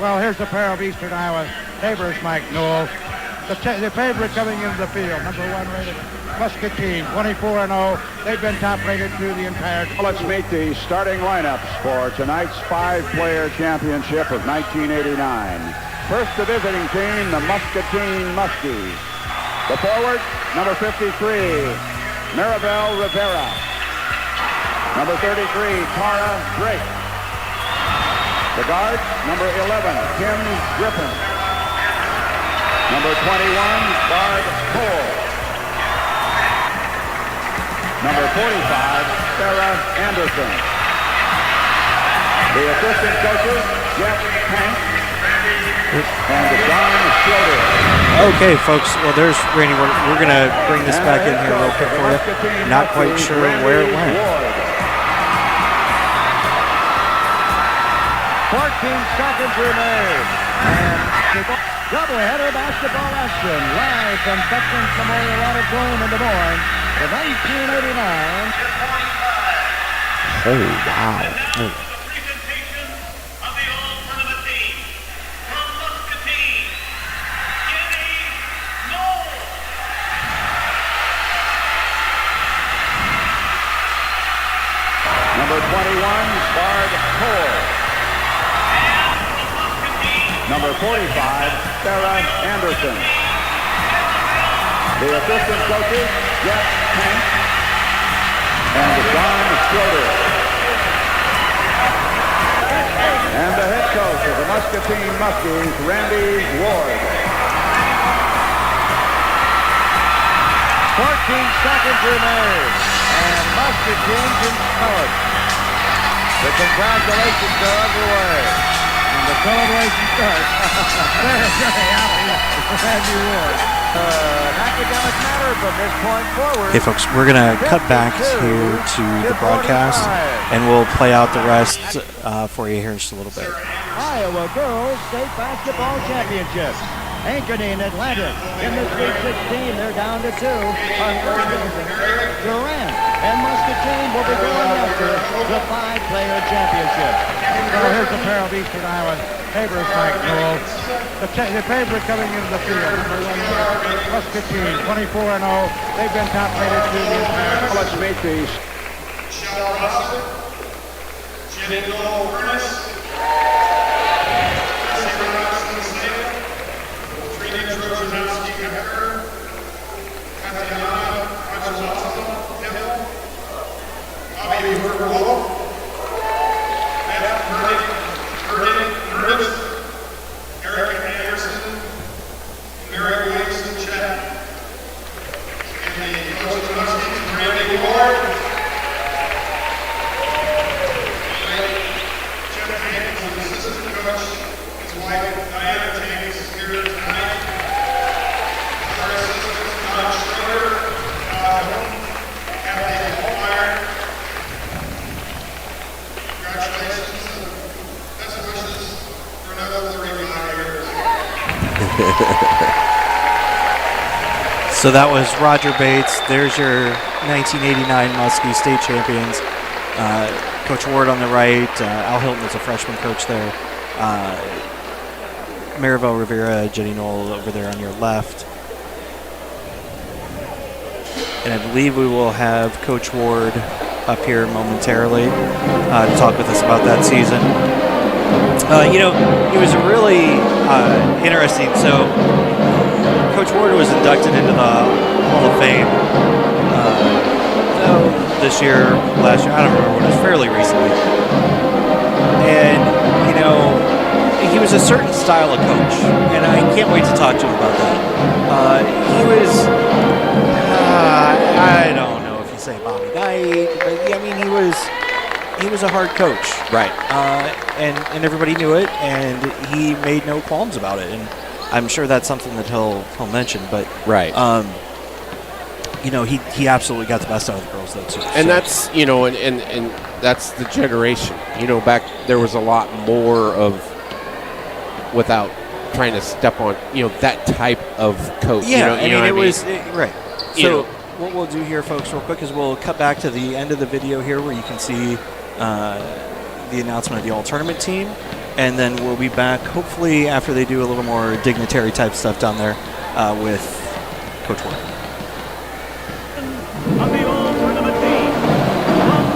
Well, here's the pair of Eastern Iowa neighbors, Mike Newell. The favorite coming into the field, number 1 rated Muscatine, 24-0. They've been top rated through the entire. Let's meet the starting lineups for tonight's 5-player championship of 1989. First, the visiting team, the Muscatine Muskies. The forward, number 53, Maribel Rivera. Number 33, Tara Drake. The guard, number 11, Kim Griffin. Number 21, Barb Cole. Number 45, Sarah Anderson. The assistant coaches, Jeff Tank and John Schroeder. Okay, folks. Well, there's Randy. We're going to bring this back in here real quick for you. Not quite sure where it went. 14 seconds remain. And doubleheader basketball action live from Veterans Memorial Auditorium in Des Moines. The 1989. Oh, wow. Oh. Presentation of the all-tournament team from Muscatine, Number 21, Barb Cole. Number 45, Sarah Anderson. The assistant coaches, Jeff Tank and John Schroeder. And the head coach of the Muscatine Muskies, Randy Ward. 14 seconds remain. And Muscatine can start. The congratulations are underway. And the celebration starts. Very, very happy with Randy Ward. An academic matter from this point forward. Hey, folks, we're going to cut back here to the broadcast, and we'll play out the rest for you here in just a little bit. Iowa Girls State Basketball Championships. Anchoring Atlantic in the Sweet 16. They're down to 2. Our first game, Durant and Muscatine will be going after the 5-player championship. Well, here's the pair of Eastern Iowa neighbors, Mike Newell. The favorite coming into the field, number 1 Muscatine, 24-0. They've been top rated through the entire. Let's meet these. Michelle Russell, Jenny Lowell Ernest, Sarah Robinson Sale, Trinity Trojanowski Harper, Tatiana Kachalasa Hill, Bobby Hoover Wolf, Beth Curtis, Erica Anderson, Mary Williamson Chet, and the coach of the Muskies, Randy Ward. Jeff Haynes, the assistant coach, his wife Diana Haynes is here tonight. Our assistant, John Schroeder, Kathy Holmeyer. Congratulations and best wishes for another 35 years. So that was Roger Bates. There's your 1989 Muskie State champions. Coach Ward on the right. Al Hilton is a freshman coach there. Maribel Rivera, Jenny Knoll over there on your left. And I believe we will have Coach Ward up here momentarily to talk with us about that season. It was really interesting. So Coach Ward was inducted into the Hall of Fame this year, last year, I don't remember, it was fairly recently. And, he was a certain style of coach, and I can't wait to talk to him about that. He was, I don't know if you say Bobby Knight, but he was a hard coach. Right. And everybody knew it, and he made no qualms about it. And I'm sure that's something that he'll mention, but right. He absolutely got the best out of the girls though too. And that's and that's the generation. Back there was a lot more of, without trying to step on that type of coach. Yeah, it was right. So what we'll do here, folks, real quick, is we'll cut back to the end of the video here where you can see the announcement of the all tournament team, and then we'll be back hopefully after they do a little more dignitary type stuff down there with Coach Ward. On the all-tournament team, and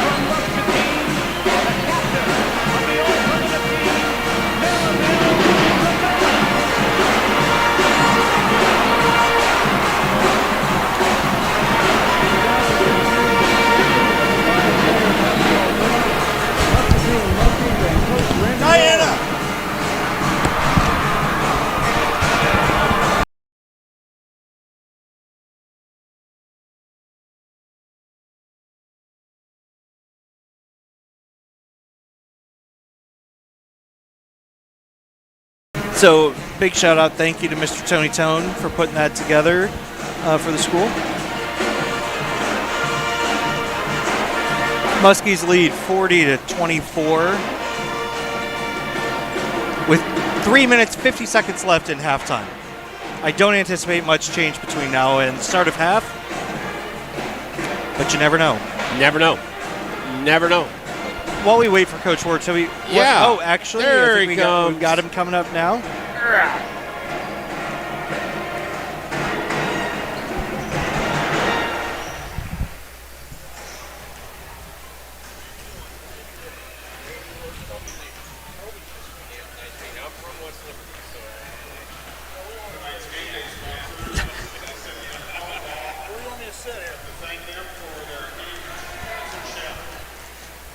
from Muscatine, the captain of the all-tournament team, So big shout out, thank you to Mr. Tony Tone for putting that together for the school. Muskies lead 40-24 with 3 minutes 50 seconds left in halftime. I don't anticipate much change between now and the start of half, but you never know. Never know. Never know. While we wait for Coach Ward, so actually, there I think we got him coming up now.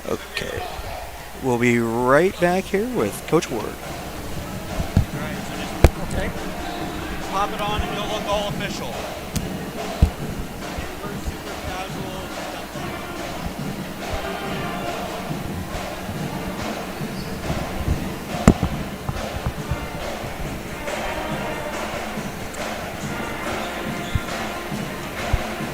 Okay. We'll be right back here with Coach Ward. All right, so just pop it on and you'll look all official. Super casual stuff.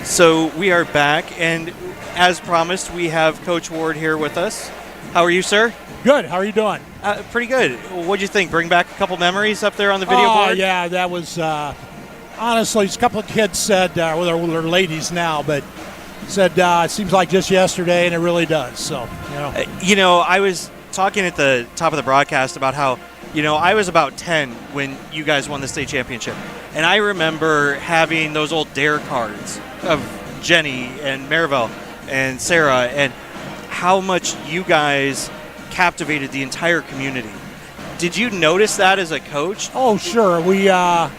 So we are back, and as promised, we have Coach Ward here with us. How are you, sir? Good. How are you doing? Pretty good. What'd you think? Bring back a couple memories up there on the video board? Yeah, that was honestly, a couple of kids said, well, they're ladies now, but said it seems like just yesterday, and it really does. So, I was talking at the top of the broadcast about how, I was about 10 when you guys won the state championship, and I remember having those old dare cards of Jenny and Maribel and Sarah, and how much you guys captivated the entire community. Did you notice that as a coach? Oh, sure. We, I'll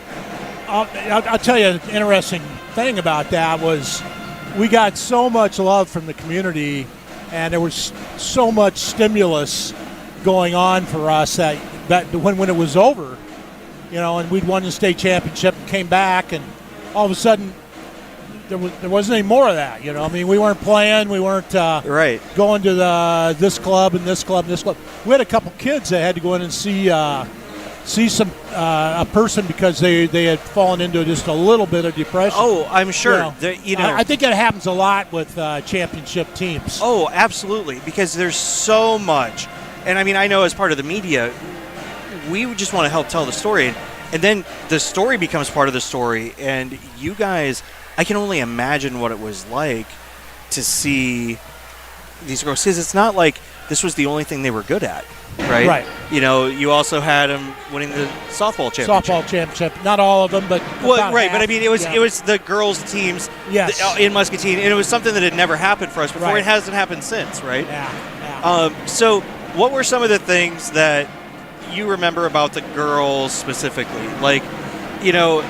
tell you an interesting thing about that was we got so much love from the community, and there was so much stimulus going on for us that when it was over, and we'd won the state championship, came back, and all of a sudden there wasn't any more of that. We weren't playing, we weren't going to this club and this club and this club. We had a couple kids that had to go in and see see some a person because they had fallen into just a little bit of depression. Oh, I'm sure. I think it happens a lot with championship teams. Oh, absolutely, because there's so much. And I mean, I know as part of the media, we just want to help tell the story. And then the story becomes part of the story. And you guys, I can only imagine what it was like to see these girls. Because it's not like this was the only thing they were good at, right? Right. You know, you also had them winning the softball championship. Softball championship. Not all of them, but Well, right, half. but I mean, it was the girls' teams Yes. in Muscatine, and it was something that had never happened for us before. Right. It hasn't happened since, right? Yeah. So what were some of the things that you remember about the girls specifically? Like, you know,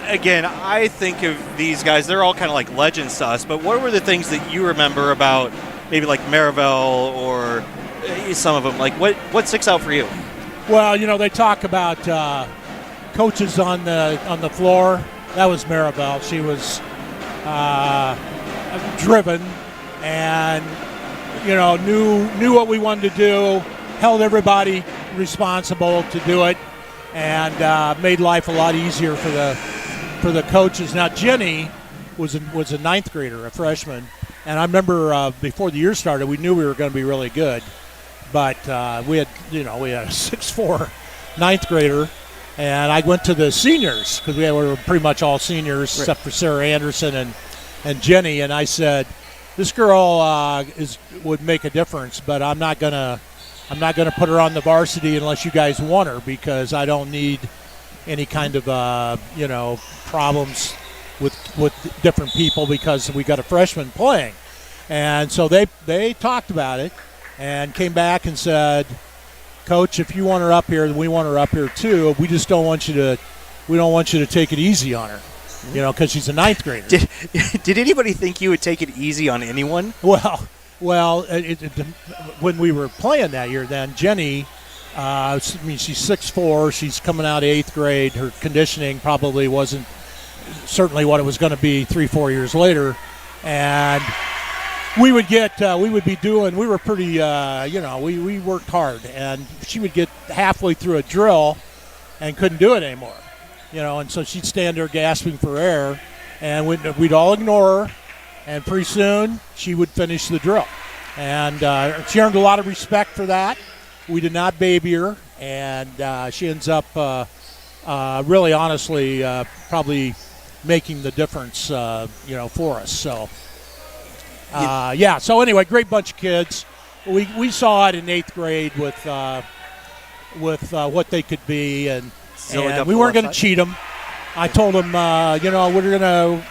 again, I think of these guys, they're all kind of like legends to us, but what were the things that you remember about maybe like Rebelle or some of them? Like, what sticks out for you? Well, you know, they talk about coaches on the floor. That was Rebelle. She was driven and, you know, knew what we wanted to do, held everybody responsible to do it, and made life a lot easier for the coaches. Now, Jenny was a ninth grader, a freshman, and I remember before the year started, we knew we were going to be really good, but we had a 6'4" ninth grader, and I went to the seniors because we were pretty much all seniors except for Sarah Anderson and Jenny, and I said, this girl would make a difference, but I'm not gonna put her on the varsity unless you guys want her, because I don't need any kind of problems with different people because we got a freshman playing. And so they talked about it and came back and said, Coach, if you want her up here, we want her up here too. We just don't want you to take it easy on her, you know, because she's a ninth grader. Did anybody think you would take it easy on anyone? Well, when we were playing that year, then Jenny, she's 6'4", she's coming out of 8th grade. Her conditioning probably wasn't certainly what it was going to be 3-4 years later, and we were pretty, we worked hard, and she would get halfway through a drill and couldn't do it anymore, you know, and so she'd stand there gasping for air, and we'd all ignore her, and pretty soon she would finish the drill. And she earned a lot of respect for that. We did not baby her, and she ends up really honestly probably making the difference, for us. So, So anyway, great bunch of kids. We saw it in 8th grade with what they could be, and we weren't going to cheat them. I told them, we're going to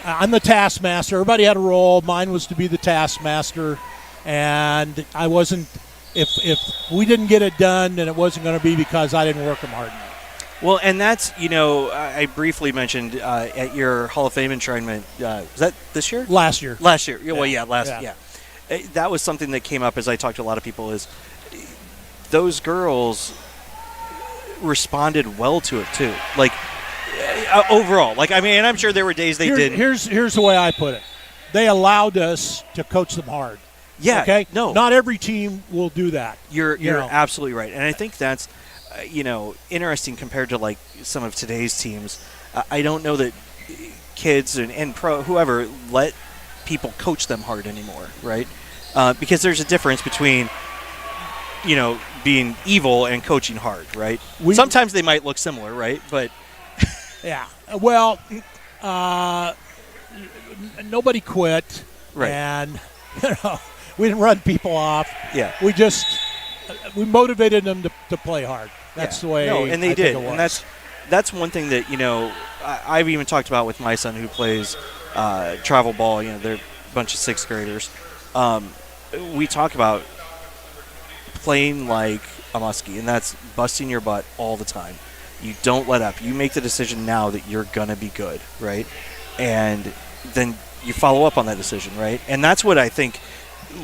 I'm the taskmaster. Everybody had a role. Mine was to be the taskmaster, and I wasn't. If we didn't get it done, then it wasn't going to be because I didn't work them hard enough. Well, and that's, I briefly mentioned at your Hall of Fame enshrinement. Was that this year? Last year. Last year. Well, yeah. That was something that came up as I talked to a lot of people. Is those girls responded well to it too. Like. Overall, and I'm sure there were days they didn't. Here's the way I put it. They allowed us to coach them hard. Yeah. Okay. No. Not every team will do that. You're absolutely right, and I think that's interesting compared to like some of today's teams. I don't know that kids and pro whoever let people coach them hard anymore, right? Because there's a difference between being evil and coaching hard, right? Sometimes they might look similar, right? But yeah. Well, nobody quit, right? And we didn't run people off. Yeah. We motivated them to play hard. That's the way. No, and they did, and that's one thing that I've even talked about with my son who plays travel ball. They're a bunch of 6th graders. We talk about playing like a muskie, and that's busting your butt all the time. You don't let up. You make the decision now that you're going to be good, right? And then you follow up on that decision, right? And that's what I think,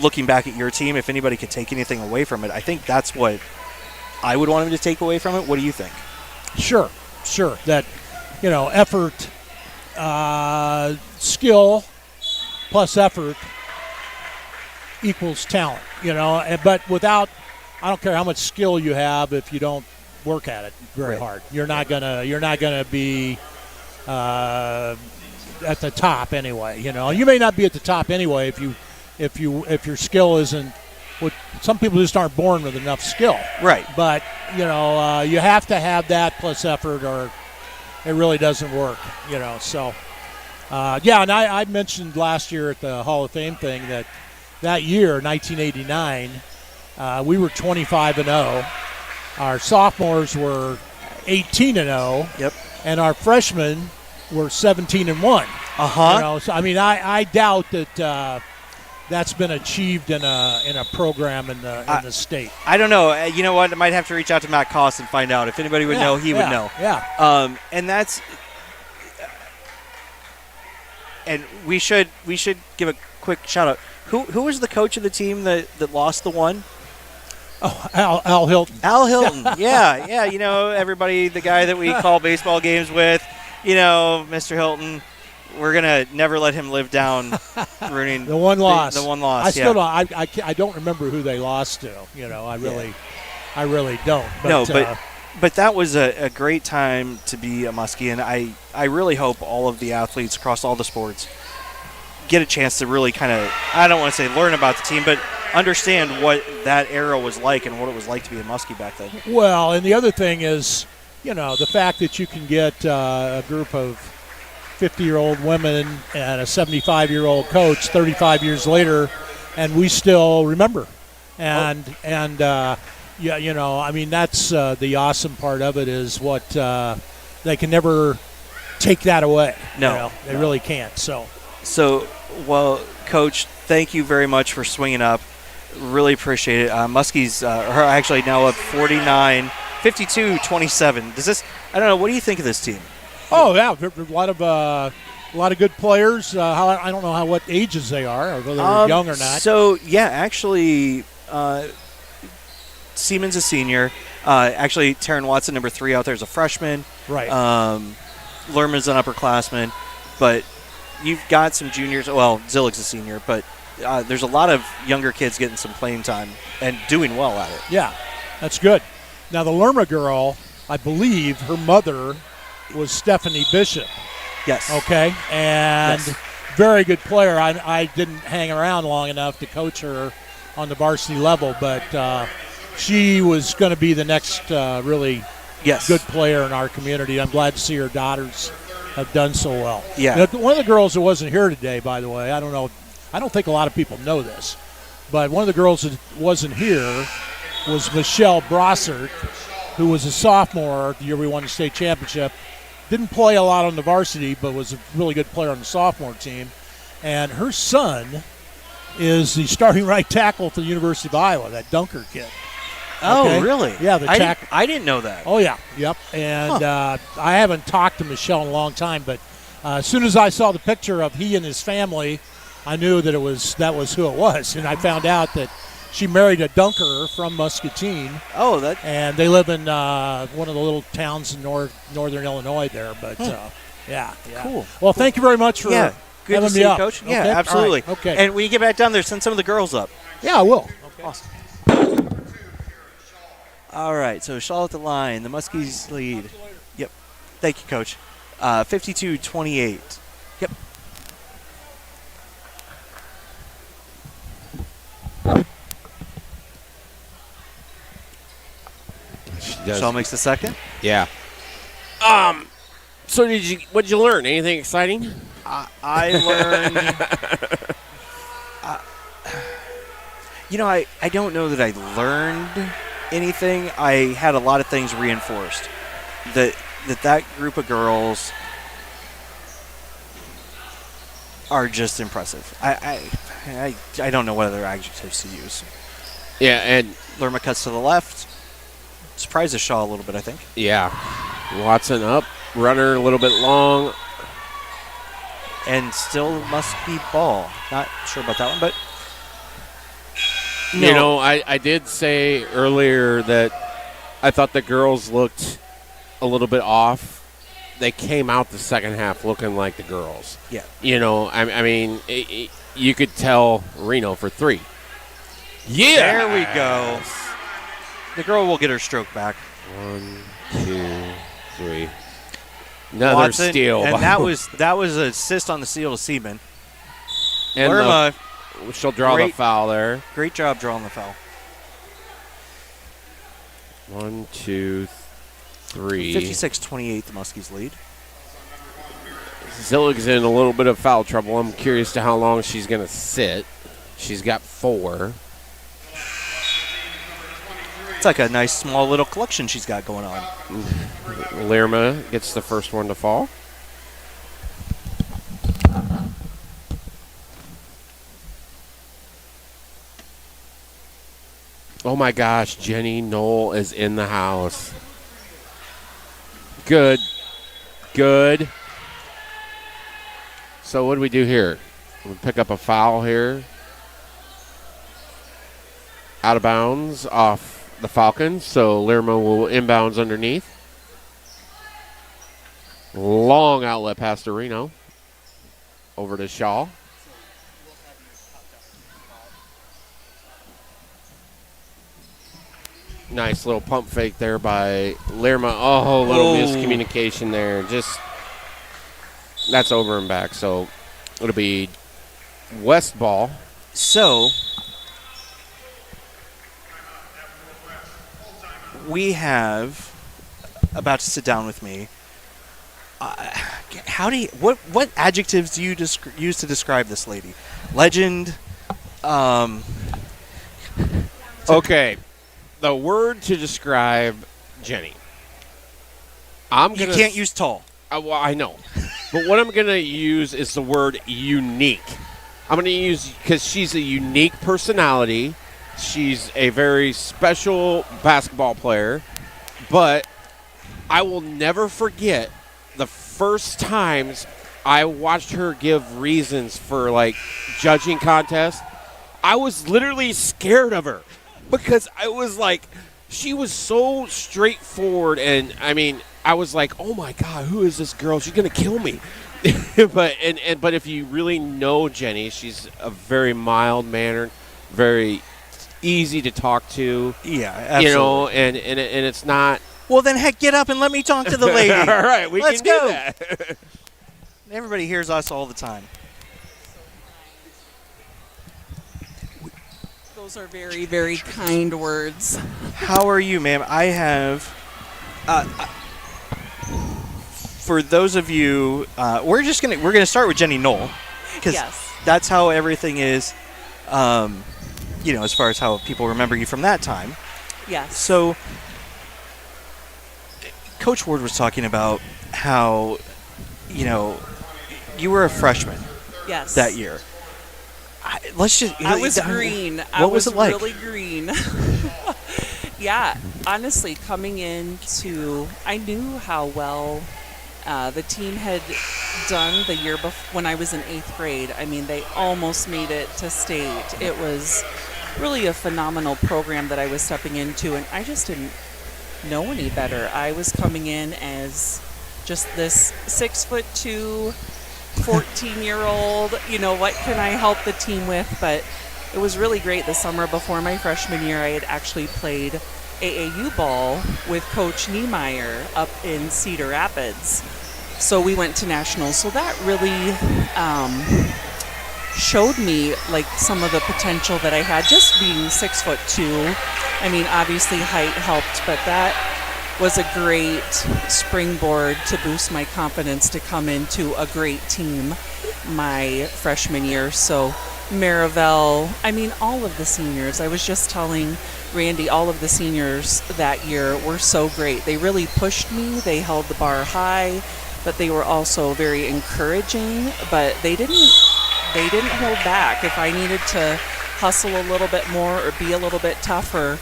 looking back at your team, if anybody could take anything away from it, I think that's what I would want them to take away from it. What do you think? Sure. That, effort, skill plus effort equals talent, but without, I don't care how much skill you have if you don't work at it very hard. You're not gonna be at the top anyway. You may not be at the top anyway if your skill isn't. What some people just aren't born with enough skill. Right. But you have to have that plus effort, or it really doesn't work. So. And I mentioned last year at the Hall of Fame thing that year, 1989, we were 25-0. Our sophomores were 18-0. Yep. And our freshmen were 17-1. So I doubt that that's been achieved in a program in the state. I don't know. You know what? I might have to reach out to Matt Koss and find out. If anybody would know, he would know. Yeah. And that's. And we should give a quick shout out. Who was the coach of the team that lost the one? Oh, Al Hilton. Al Hilton. Yeah. Everybody, the guy that we call baseball games with, Mr. Hilton. We're gonna never let him live down ruining the one loss. The one loss. I still don't. I don't remember who they lost to. I really don't. But that was a great time to be a Muskie, and I really hope all of the athletes across all the sports get a chance to really kind of, I don't want to say learn about the team, but understand what that era was like and what it was like to be a Muskie back then. Well, and the other thing is, the fact that you can get a group of 50-year-old women and a 75-year-old coach 35 years later, and we still remember. And that's the awesome part of it is what they can never take that away. No. They really can't. So, well, Coach, thank you very much for swinging up. Really appreciate it. Muskie's are actually now up 52-27. Does this? I don't know. What do you think of this team? Oh yeah, a lot of good players. I don't know what ages they are, or whether they're young or not. So yeah, actually. Seaman's a senior. Actually, Taryn Watson, number 3 out there, is a freshman. Right. Lerman's an upperclassman. But you've got some juniors. Well, Zillig's a senior. But there's a lot of younger kids getting some playing time and doing well at it. Yeah, that's good. Now, the Lerma girl, I believe her mother was Stephanie Bishop. Yes. Okay. And very good player. I didn't hang around long enough to coach her on the varsity level, but she was going to be the next really good player in our community. I'm glad to see her daughters have done so well. Yeah. Now, one of the girls that wasn't here today, by the way, I don't know, I don't think a lot of people know this, but one of the girls that wasn't here was Michelle Brossert, who was a sophomore the year we won the state championship. Didn't play a lot on the varsity, but was a really good player on the sophomore team. And her son is the starting right tackle for the University of Iowa, that Dunker kid. Oh, really? Yeah, the tackle. I didn't know that. Oh, yeah. Yep. And I haven't talked to Michelle in a long time, but as soon as I saw the picture of he and his family, I knew that that was who it was. And I found out that she married a Dunker from Muscatine. Oh, and they live in one of the little towns in northern Illinois there. But, yeah. Cool. Well, thank you very much for good having to see me you, up. Coach. Okay? Yeah, absolutely. Right. Okay. And when you get back down there, send some of the girls up. Yeah, I will. Okay. Awesome. All right, so Shaw at the line. The Muskies lead. Yep. Thank you, Coach. 52-28. Yep. Shaw makes the second. Yeah. So what'd you learn? Anything exciting? I learned. I don't know that I learned anything. I had a lot of things reinforced. That group of girls are just impressive. I don't know what other adjectives to use. Yeah, and Lerma cuts to the left. Surprises Shaw a little bit, I think. Yeah. Watson up. Runner a little bit long. And still Muskie ball. Not sure about that one, but... No. You know, I did say earlier that I thought the girls looked a little bit off. They came out the second half looking like the girls. Yeah. You know, I mean, you could tell Reno for 3. Yeah. There we go. The girl will get her stroke back. 1, 2, 3. Another Watson, steal. and that was an assist on the steal to Seaman. And Lerma, she'll draw the foul there. Great job drawing the foul. 1, 2, 3. 56-28, the Muskies lead. Zillig's in a little bit of foul trouble. I'm curious to how long she's going to sit. She's got 4. It's like a nice small little collection she's got going on. Lerma gets the first one to fall. Oh my gosh, Jenny Knoll is in the house. Good. Good. So what do we do here? We pick up a foul here. Out of bounds off the Falcons, so Lerma will inbounds underneath. Long outlet pass to Reno. Over to Shaw. Nice little pump fake there by Lerma. Oh, little miscommunication there. Just, that's over and back. So it'll be West ball. So we have, about to sit down with me, what adjectives do you use to describe this lady? Legend. Okay, the word to describe Jenny. You can't use tall. Well, I know, but what I'm gonna use is the word unique. I'm gonna use, because she's a unique personality. She's a very special basketball player, but I will never forget the first times I watched her give reasons for, like, judging contests. I was literally scared of her because I was like, she was so straightforward, and I mean, I was like, oh my God, who is this girl? She's gonna kill me. but if you really know Jenny, she's a very mild mannered, very easy to talk to. Yeah, absolutely. You know, and it's not. Well, then, heck, get up and let me talk to the lady. All right, Let's can go. do that. Everybody hears us all the time. Those are very, very kind words. How are you, ma'am? I have, for those of you, we're gonna start with Jenny Knoll, because Yes. that's how everything is. As far as how people remember you from that time. Yes. So, Coach Ward was talking about how, you were a freshman Yes. that year. I was green. I was it like? Really green. Yeah, honestly, coming into, I knew how well the team had done the year before when I was in 8th grade. I mean, they almost made it to state. It was really a phenomenal program that I was stepping into, and I just didn't know any better. I was coming in as just this 6'2", 14-year-old, what can I help the team with? But it was really great. The summer before my freshman year, I had actually played AAU ball with Coach Niemeyer up in Cedar Rapids. So we went to nationals. So that really showed me like some of the potential that I had just being 6'2". I mean, obviously height helped, but that was a great springboard to boost my confidence to come into a great team my freshman year. So Marivelle, I mean, all of the seniors. I was just telling Randy, all of the seniors that year were so great. They really pushed me. They held the bar high, but they were also very encouraging. But they didn't hold back. If I needed to hustle a little bit more or be a little bit tougher,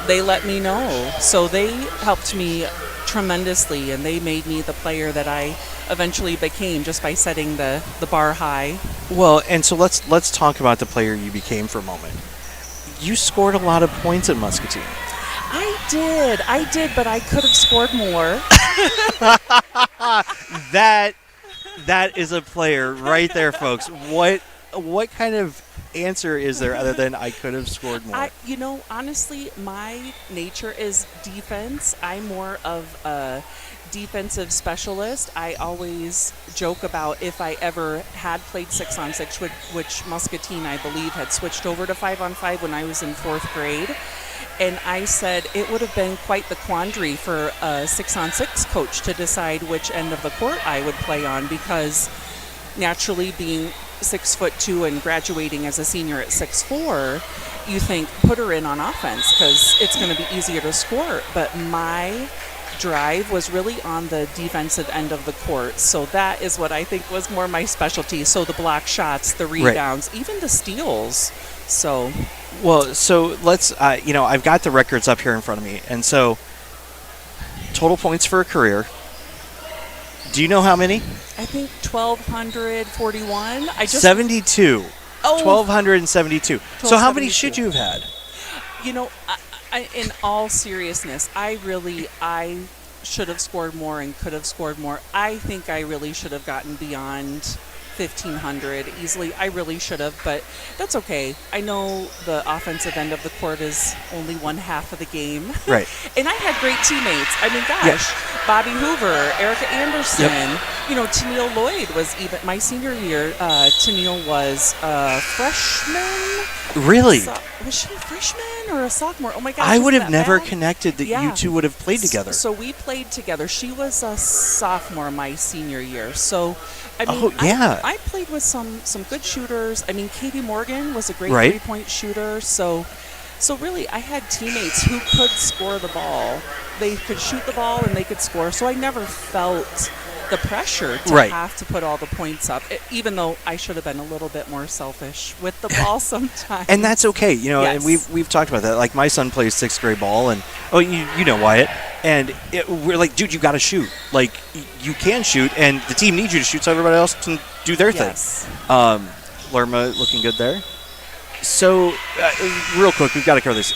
they let me know. So they helped me tremendously, and they made me the player that I eventually became just by setting the bar high. Well, and so let's talk about the player you became for a moment. You scored a lot of points at Muscatine. I did, but I could have scored more. That is a player right there, folks. What what kind of answer is there other than I could have scored more? Honestly, my nature is defense. I'm more of a defensive specialist. I always joke about if I ever had played 6-on-6, which Muscatine, I believe, had switched over to 5-on-5 when I was in 4th grade. And I said it would have been quite the quandary for a 6-on-6 coach to decide which end of the court I would play on, because naturally being 6'2" and graduating as a senior at 6'4", you think put her in on offense because it's going to be easier to score. But my drive was really on the defensive end of the court, so that is what I think was more my specialty. So the block shots, the rebounds, even the steals. So let's I've got the records up here in front of me, and so total points for a career. Do you know how many? I think 1,241. 72. Oh, 1,272. So how many should you have had? I, in all seriousness, I should have scored more and could have scored more. I think I really should have gotten beyond 1,500 easily. I really should have, but that's okay. I know the offensive end of the court is only one half of the game. Right. And I had great teammates. I mean, gosh, Bobby Hoover, Erica Anderson, Tennille Lloyd was even my senior year. Tennille was a freshman. Really? Was she a freshman or a sophomore? Oh my gosh. I would have never bad? Connected that you two would have played together. So we played together. She was a sophomore my senior year. So I mean, I played with some good shooters. I mean, Katie Morgan was a great 3-point shooter. So really, I had teammates who could score the ball. They could shoot the ball and they could score. So I never felt the pressure to have to put all the points up, even though I should have been a little bit more selfish with the ball sometimes. And that's okay, and we've talked about that. Like my son plays 6th grade ball, and you know Wyatt, and we're like, dude, you got to shoot. Like you can shoot, and the team needs you to shoot, so everybody else can do their thing. Lerma looking good there. So real quick, we've got to cover this.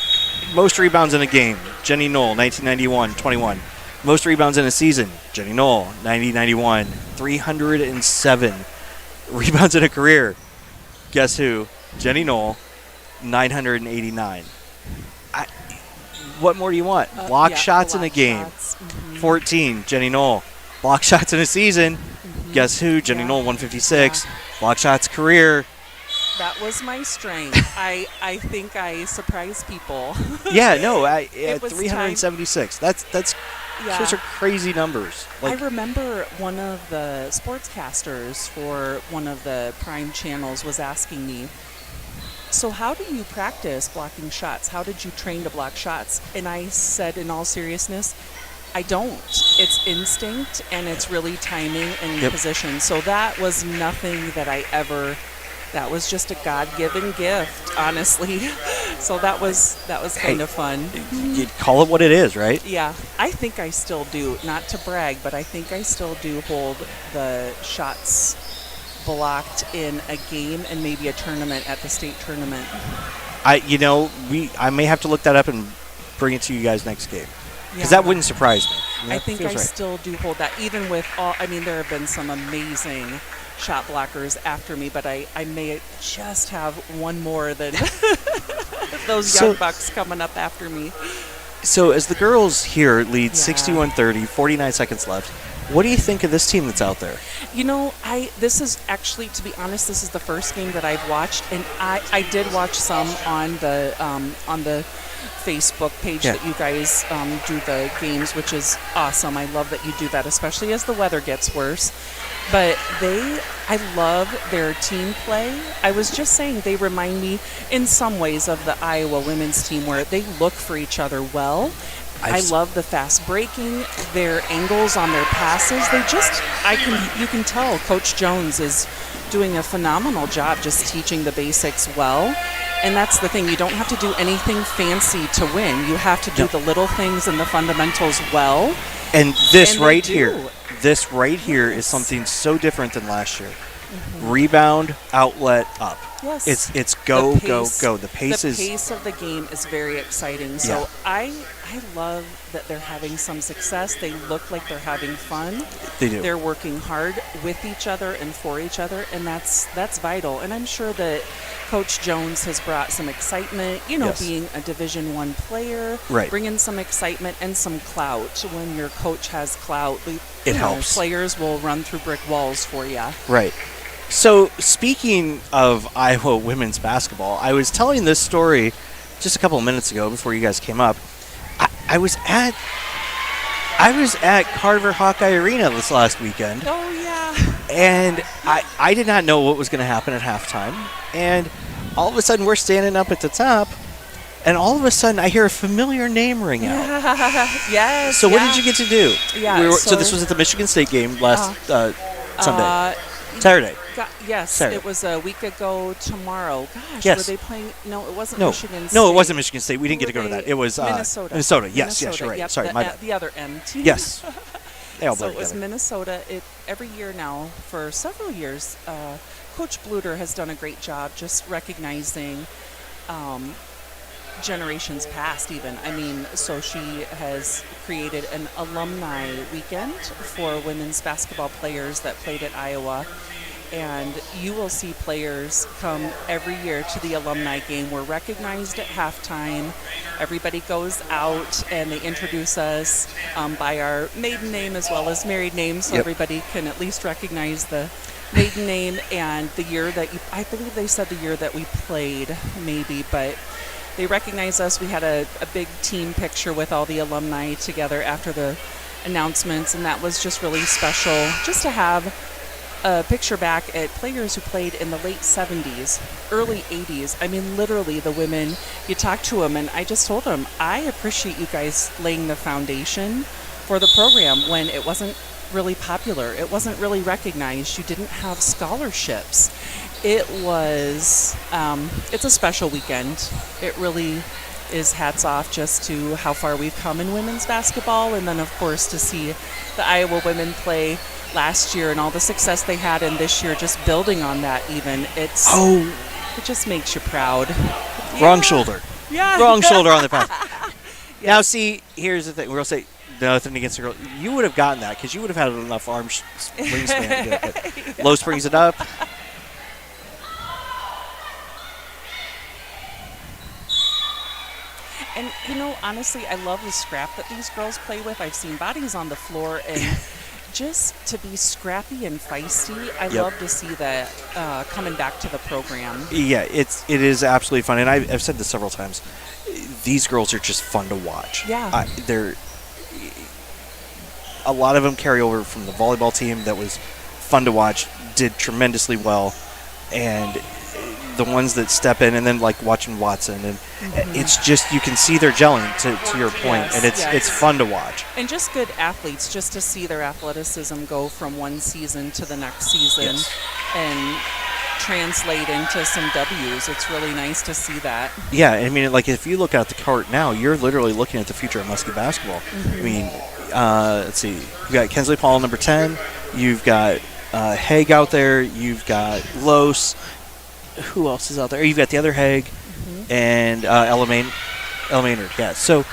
Most rebounds in a game, Jenny Knoll, 1991, 21. Most rebounds in a season, Jenny Knoll, 90-91, 307. Rebounds in a career, guess who? Jenny Knoll, 989. What more do you want? Block shots in a game, 14, Jenny Knoll. Block shots in a season, guess who? Jenny Knoll, 156. Block shots career. That was my strength. I think I surprised people. 376. That's those are crazy numbers. I remember one of the sportscasters for one of the prime channels was asking me, so how do you practice blocking shots? How did you train to block shots? And I said, in all seriousness, I don't. It's instinct, and it's really timing and position. So that was nothing that that was just a God-given gift, honestly. So that was kind of fun. You call it what it is, right? Yeah, I think I still do. Not to brag, but I think I still do hold the shots blocked in a game and maybe a tournament at the state tournament. I may have to look that up and bring it to you guys next game, because that wouldn't surprise me. I think I still do hold that, even with all. I mean, there have been some amazing shot blockers after me, but I may just have one more than those young bucks coming up after me. So as the girls here lead 61-30, 49 seconds left, what do you think of this team that's out there? This is actually, to be honest, this is the first game that I've watched, and I did watch some on the Facebook page that you guys do the games, which is awesome. I love that you do that, especially as the weather gets worse. But I love their team play. I was just saying they remind me in some ways of the Iowa women's team, where they look for each other well. I love the fast breaking, their angles on their passes. You can tell Coach Jones is doing a phenomenal job just teaching the basics well. And that's the thing. You don't have to do anything fancy to win. You have to do the little things and the fundamentals well. And this right here is something so different than last year. rebound, outlet, up. Yes. It's go, The go, pace- go. The pace the is pace of the game is very exciting. So Yeah. I love that they're having some success. They look like they're having fun. they do. They're working hard with each other and for each other, and that's vital. And I'm sure that Coach Jones has brought some excitement. Yes. Being a Division I player, Right. bringing some excitement and some clout. When your coach has clout, It helps. Players will run through brick walls for you. Right. So, speaking of Iowa women's basketball, I was telling this story just a couple of minutes ago before you guys came up. I was at Carver Hawkeye Arena this last weekend, Oh yeah. and I did not know what was going to happen at halftime. And all of a sudden, we're standing up at the top, and all of a sudden, I hear a familiar name ring out. Yes. So, what did you get to do? Yeah, So this so- was at the Michigan State game last Sunday, Saturday. Yes, Saturday. it was a week ago tomorrow. Gosh, Yes. were they playing? No, it wasn't No, Michigan State. no, it wasn't Michigan State. We didn't Who get to go were to that. they? It was Minnesota. Minnesota. Yes, you're right. Yep, Sorry, the, my bad. the other M team. Yes. They all So blend it was together. Minnesota. Every year now, for several years, Coach Bluter has done a great job just recognizing generations past even. I mean, so she has created an alumni weekend for women's basketball players that played at Iowa. And you will see players come every year to the alumni game. We're recognized at halftime. Everybody goes out and they introduce us by our maiden name as well as married name, so Yep. everybody can at least recognize the maiden name and the year that I believe they said the year that we played, maybe, but they recognize us. We had a big team picture with all the alumni together after the announcements, and that was just really special just to have a picture back at players who played in the late 70s, early 80s. I mean, literally, the women, you talk to them, and I just told them, I appreciate you guys laying the foundation for the program when it wasn't really popular. It wasn't really recognized. You didn't have scholarships. It was, it's a special weekend. It really is hats off just to how far we've come in women's basketball, and then, of course, to see the Iowa women play last year and all the success they had, and this year just building on that even. It just makes you proud. Wrong shoulder. Yeah. Wrong shoulder on the pass. Now, see, here's the thing. We're going to say nothing against the girl. You would have gotten that because you would have had enough wingspan to do it. But Lowe springs it up. And, honestly, I love the scrap that these girls play with. I've seen bodies on the floor, and just to be scrappy and feisty, I love to see that coming back to the program. Yeah, it is absolutely fun. And I've said this several times. These girls are just fun to watch. Yeah. They're a lot of them carry over from the volleyball team that was fun to watch, did tremendously well, and the ones that step in, and then like watching Watson, and it's just, you can see they're gelling to your point, Yes, and it's fun to watch. And just good athletes, just to see their athleticism go from one season to the next season and translate into some W's. It's really nice to see that. Yeah, I mean, like, if you look at the court now, you're literally looking at the future of Muskie basketball. I mean, let's see. You've got Kensley Paul, number 10. You've got Haig out there. You've got Los. Who else is out there? You've got the other Haig and Ella Maynard. Yeah, so.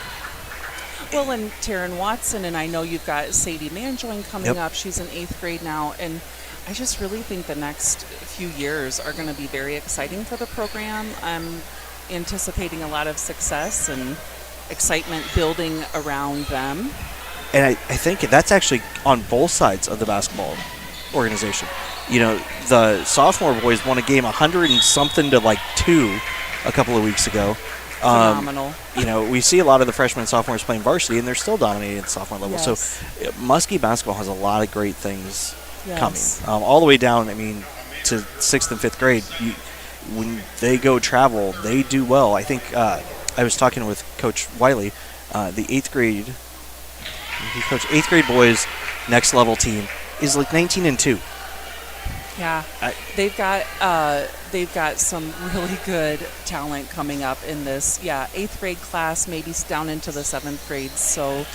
Well, and Taryn Watson, and I know you've got Sadie Manjoin coming up. She's in 8th grade now, and I just really think the next few years are going to be very exciting for the program. I'm anticipating a lot of success and excitement building around them. And I think that's actually on both sides of the basketball organization. The sophomore boys won a game 100 and something to like 2 a couple of weeks ago. Phenomenal. We see a lot of the freshmen and sophomores playing varsity, and they're still dominating at the sophomore level. So Muskie basketball has a lot of great things coming. All the way down, I mean, to 6th and 5th grade. When they go travel, they do well. I think I was talking with Coach Wiley, the 8th grade. He coached 8th grade boys next level team is like 19-2. Yeah, they've got some really good talent coming up in this 8th grade class, maybe down into the 7th grade. So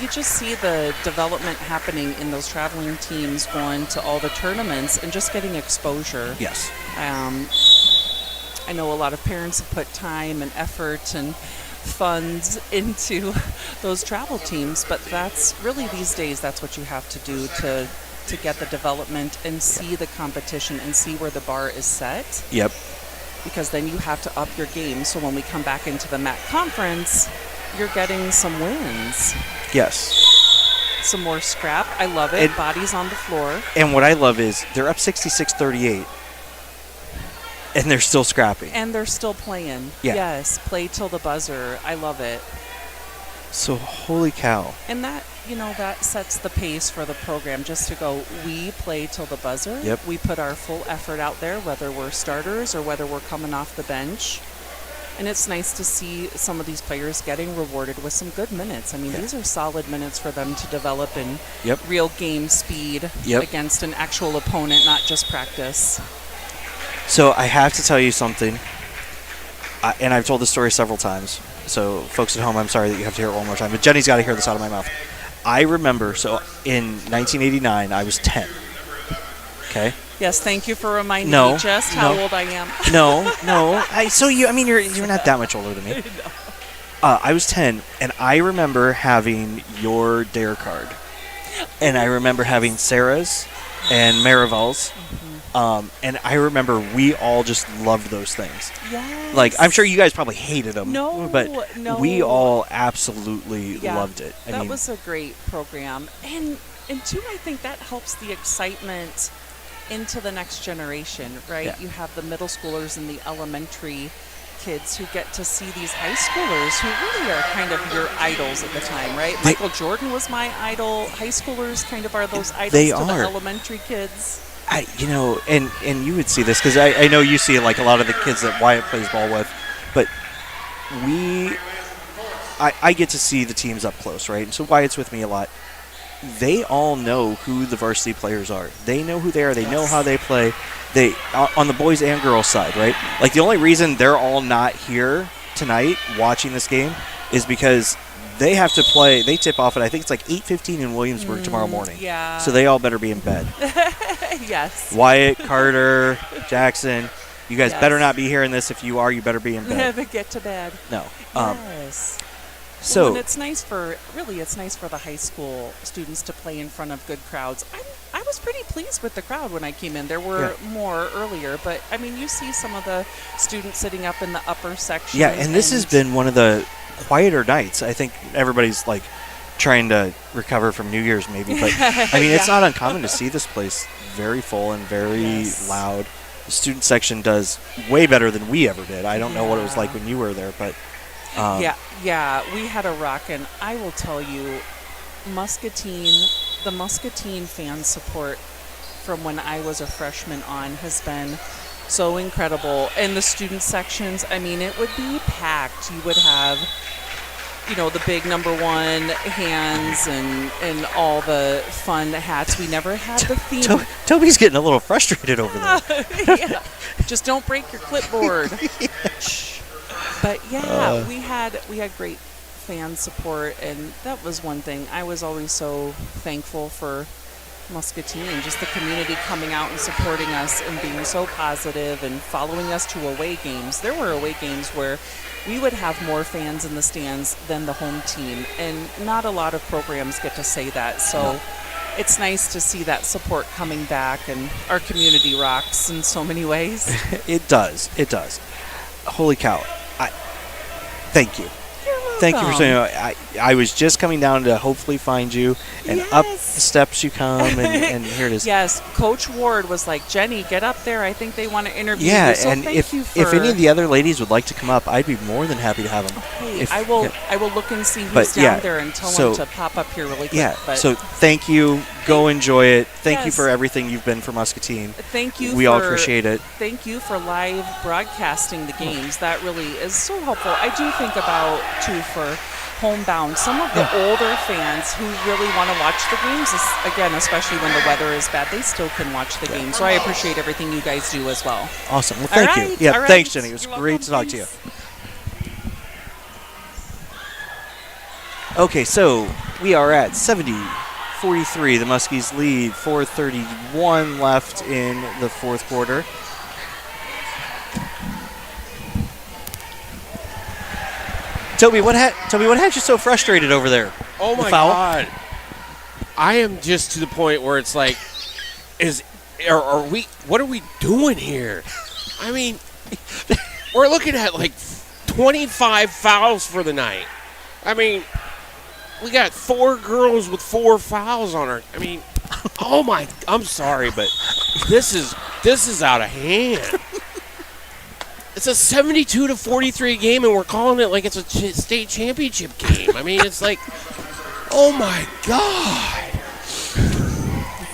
you just see the development happening in those traveling teams going to all the tournaments and just getting exposure. Yes. I know a lot of parents have put time and effort and funds into those travel teams, but that's really these days that's what you have to do to get the development and see the competition and see where the bar is set. Yep. Because then you have to up your game, so when we come back into the MAC conference, you're getting some wins. Yes. Some more scrap. I love it. Bodies on the floor. And what I love is they're up 66-38, and they're still scrapping. And they're still playing. Yeah. Yes, play till the buzzer. I love it. So, holy cow. And that, that sets the pace for the program, just to go, we play till the buzzer. Yep. We put our full effort out there, whether we're starters or whether we're coming off the bench. And it's nice to see some of these players getting rewarded with some good minutes. I mean, these are solid minutes for them to develop in real game speed against an actual opponent, not just practice. So I have to tell you something, and I've told this story several times. So folks at home, I'm sorry that you have to hear it one more time, but Jenny's got to hear this out of my mouth. I remember, so in 1989, I was 10. Okay? Yes, thank you for reminding me just how old I am. No. You're not that much older than me. I was 10, and I remember having your dare card. And I remember having Sarah's and Maribel's. And I remember we all just loved those things. Yes. Like, I'm sure you guys probably hated them. No. We all absolutely loved it. That was a great program. And too, I think that helps the excitement into the next generation, right? Yeah. You have the middle schoolers and the elementary kids who get to see these high schoolers who really are kind of your idols at the time, right? Michael Jordan was my idol. High schoolers kind of are those idols to the elementary kids. And you would see this because I know you see like a lot of the kids that Wyatt plays ball with, but I get to see the teams up close, right? And so Wyatt's with me a lot. They all know who the varsity players are. They know who they are. They know how they play. They on the boys and girls side, right? Like the only reason they're all not here tonight watching this game is because they have to play. They tip off at I think it's like 8:15 in Williamsburg tomorrow morning. Yeah. So they all better be in bed. Yes. Wyatt, Carter, Jackson, you guys better not be hearing this. If you are, you better be in bed. Never get to bed. No. Yes. So and it's nice for the high school students to play in front of good crowds. I was pretty pleased with the crowd when I came in. There were more earlier, but I mean, you see some of the students sitting up in the upper section. Yeah, and this has been one of the quieter nights. I think everybody's like trying to recover from New Year's maybe, but I mean, it's not uncommon to see this place very full and very loud. The student section does way better than we ever did. I don't know what it was like when you were there, but we had a rockin'. I will tell you, the Muscatine fan support from when I was a freshman on has been so incredible. And the student sections, I mean, it would be packed. You would have, the big number 1 hands and all the fun hats. We never had the theme. Toby's getting a little frustrated over there. Just don't break your clipboard. But we had great fan support, and that was one thing. I was always so thankful for Muscatine, just the community coming out and supporting us and being so positive and following us to away games. There were away games where we would have more fans in the stands than the home team, and not a lot of programs get to say that. So it's nice to see that support coming back, and our community rocks in so many ways. It does. Holy cow. Thank you. Thank you for saying that. I was just coming down to hopefully find you, and up the steps you come, and here it is. Yes, Coach Ward was like, Jenny, get up there. I think they want to interview you. Yeah, So and if any of the other ladies would like to come up, I'd be more than happy to have them. Hey, I will look and see who's down there and tell them to pop up here really quick. Yeah, but so thank you. Go enjoy it. Thank you for everything you've been for Muscatine. Thank you. We all appreciate it. Thank you for live broadcasting the games. That really is so helpful. I do think about, too, for homebound, some of the older fans who really want to watch the games, again, especially when the weather is bad, they still can watch the game. So I appreciate everything you guys do as well. Awesome. Well, thank you. Yeah, thanks, Jenny. It was great to talk to you. Okay, so We are at 70-43. The Muskies lead. 4:31 left in the fourth quarter. Toby, what had you so frustrated over there? Oh The my foul? God! I am just to the point where it's like, are we? What are we doing here? I mean, we're looking at like 25 fouls for the night. I mean, we got 4 girls with 4 fouls on her. I mean, oh my! I'm sorry, but this is out of hand. It's a 72-43 game, and we're calling it like it's a state championship game. I mean, it's like, oh my God.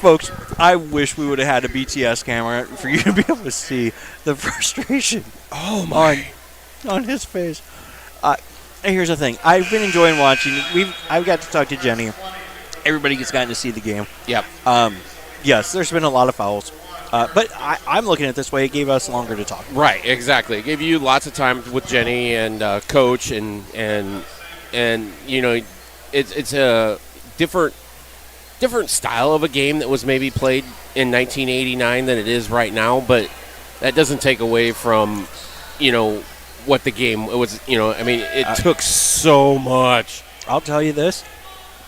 Folks, I wish we would have had a BTS camera for you to be able to see the frustration Oh my. on his face. And here's the thing. I've been enjoying watching. I've got to talk to Jenny. Everybody has gotten to see the game. Yep. Yes, there's been a lot of fouls. But I'm looking at it this way. It gave us longer to talk. Right, exactly. It gave you lots of time with Jenny and Coach, and you know, it's a different style of a game that was maybe played in 1989 than it is right now. But that doesn't take away from, you know, what the game was. You know, I mean, it took so much. I'll tell you this.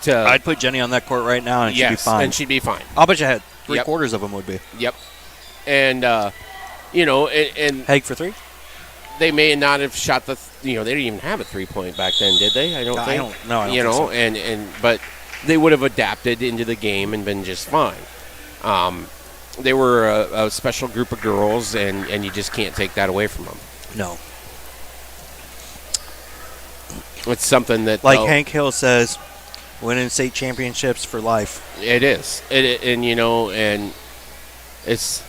I'd put Jenny on that court right now, and she'd be fine. And she'd be fine. I'll bet you had three Yep. quarters of them would be. Yep. And you know, and Haig for 3. they may not have shot the. You know, they didn't even have a 3-point back then, did they? I don't think. I don't you think know, so. and but they would have adapted into the game and been just fine. They were a special group of girls, and you just can't take that away from them. No. It's something that, Like Hank Hill says, winning state championships for life. it is. And you know, and it's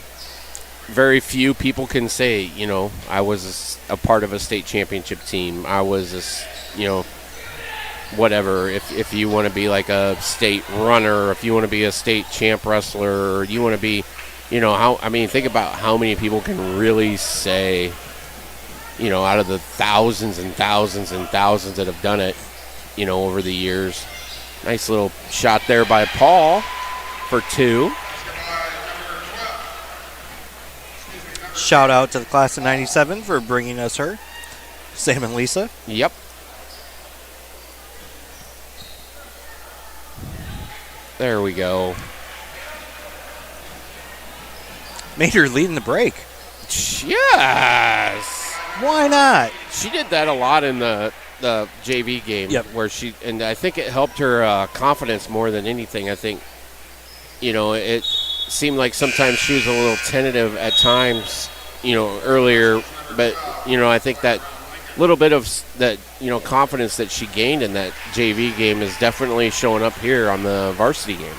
very few people can say, you know, I was a part of a state championship team. I was, you know, whatever. If you want to be like a state runner, or if you want to be a state champ wrestler, or you want to be, you know, think about how many people can really say, you know, out of the thousands and thousands and thousands that have done it, you know, over the years. Nice little shot there by Paul for 2. Shout out to the class of 97 for bringing us her. Sam and Lisa. Yep. There we go. Made her leading the break. Yes. Why not? She did that a lot in the JV game. Yep. Where and I think it helped her confidence more than anything. I think, you know, it seemed like sometimes she was a little tentative at times, you know, earlier. But, you know, I think that little bit of that, you know, confidence that she gained in that JV game is definitely showing up here on the varsity game.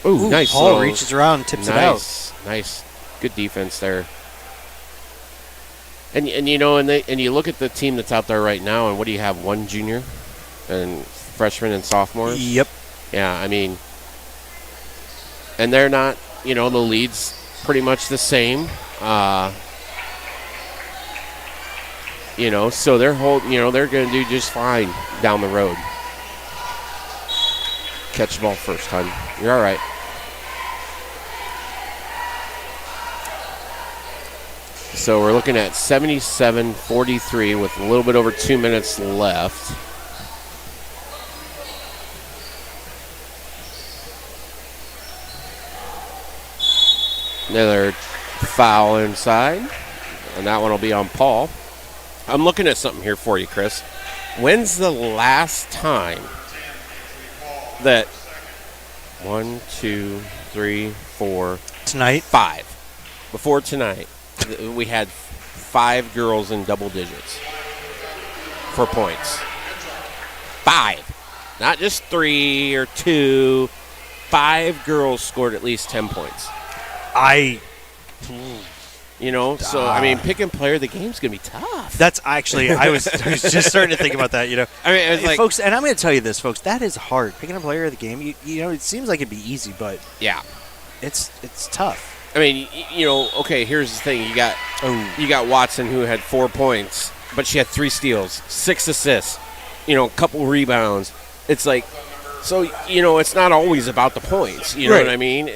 Ooh, nice. Paul little- reaches around and tips it out. Nice. Good defense there. And you know, and you look at the team that's out there right now, and what do you have? 1 junior and freshmen and sophomores? Yep. Yeah, I mean, and they're not, you know, the lead's pretty much the same. You know, so they're they're going to do just fine down the road. Catch the ball first, hon. You're all right. So we're looking at 77-43 with a little bit over 2 minutes left. Another foul inside, and that one will be on Paul. I'm looking at something here for you, Chris. When's the last time that 1, 2, 3, 4, Tonight? 5 before tonight we had 5 girls in double digits for points? 5, not just 3 or 2. 5 girls scored at least 10 points. You know, so I mean, picking player of the game's gonna be tough. That's actually, I was just starting to think about that, you know. I mean, it's like, folks, and I'm going to tell you this, folks, that is hard. Picking a player of the game, you know, it seems like it'd be easy, but yeah, it's tough. I mean, okay, here's the thing. You got Watson, who had 4 points, but she had 3 steals, 6 assists, a couple rebounds. It's like, so, it's not always about the points. You know Right. what I mean?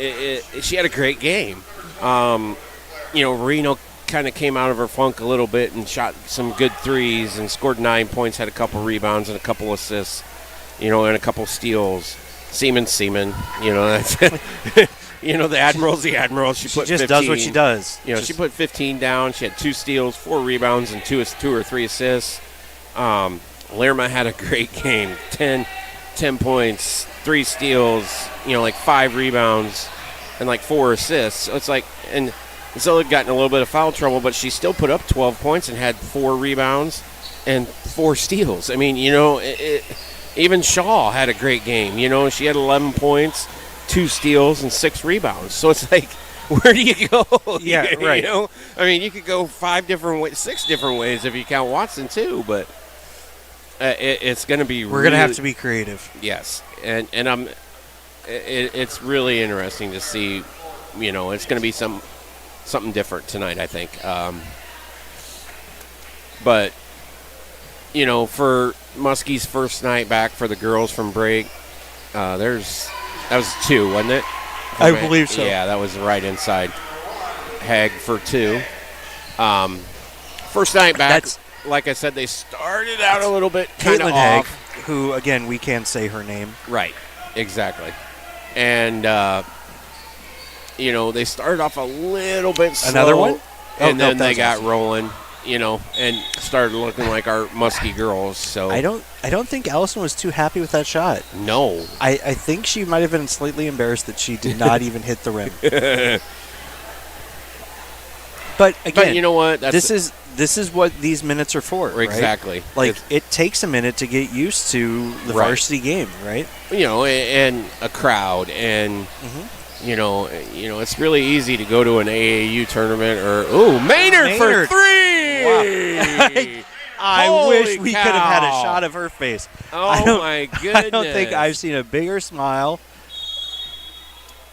She had a great game. Reno kind of came out of her funk a little bit and shot some good threes and scored 9 points, had a couple rebounds and a couple assists, and a couple steals. Seaman, that's the Admiral's the Admiral. She put just 15, does what she does. She put 15 down. She had 2 steals, 4 rebounds, and 2 or 3 assists. Lerma had a great game. 10 points, 3 steals, 5 rebounds, and 4 assists. So it's and Zilla had gotten a little bit of foul trouble, but she still put up 12 points and had 4 rebounds and 4 steals. I mean, even Shaw had a great game. She had 11 points, 2 steals, and 6 rebounds. So it's where do you go? Yeah, right. I mean, you could go 5 different ways, 6 different ways if you count Watson too, but it's going to be. We're going to have to be creative. Yes, and it's really interesting to see. It's going to be something different tonight, I think. But for Muskie's first night back for the girls from break, that was 2, wasn't it? I believe so. Yeah, that was right inside Hag for 2. First night back, like I said, they started out a little bit kind of Caitlin Hag, off. who, again, we can't say her name. Right, exactly. And, they started off a little bit slow. Another one? And then that they was got awesome. rolling, and started looking like our Muskie girls. So I don't think Allison was too happy with that shot. No. I think she might have been slightly embarrassed that she did not even hit the rim. But again, But you know what? this is what these minutes are for, right? Exactly. It takes a minute to get used to the Right. varsity game, right? And a crowd, and it's really easy to go to an AAU tournament or Maynard for 3. I Holy wish we could have had a cow. shot of her face. Oh my goodness! I don't think I've seen a bigger smile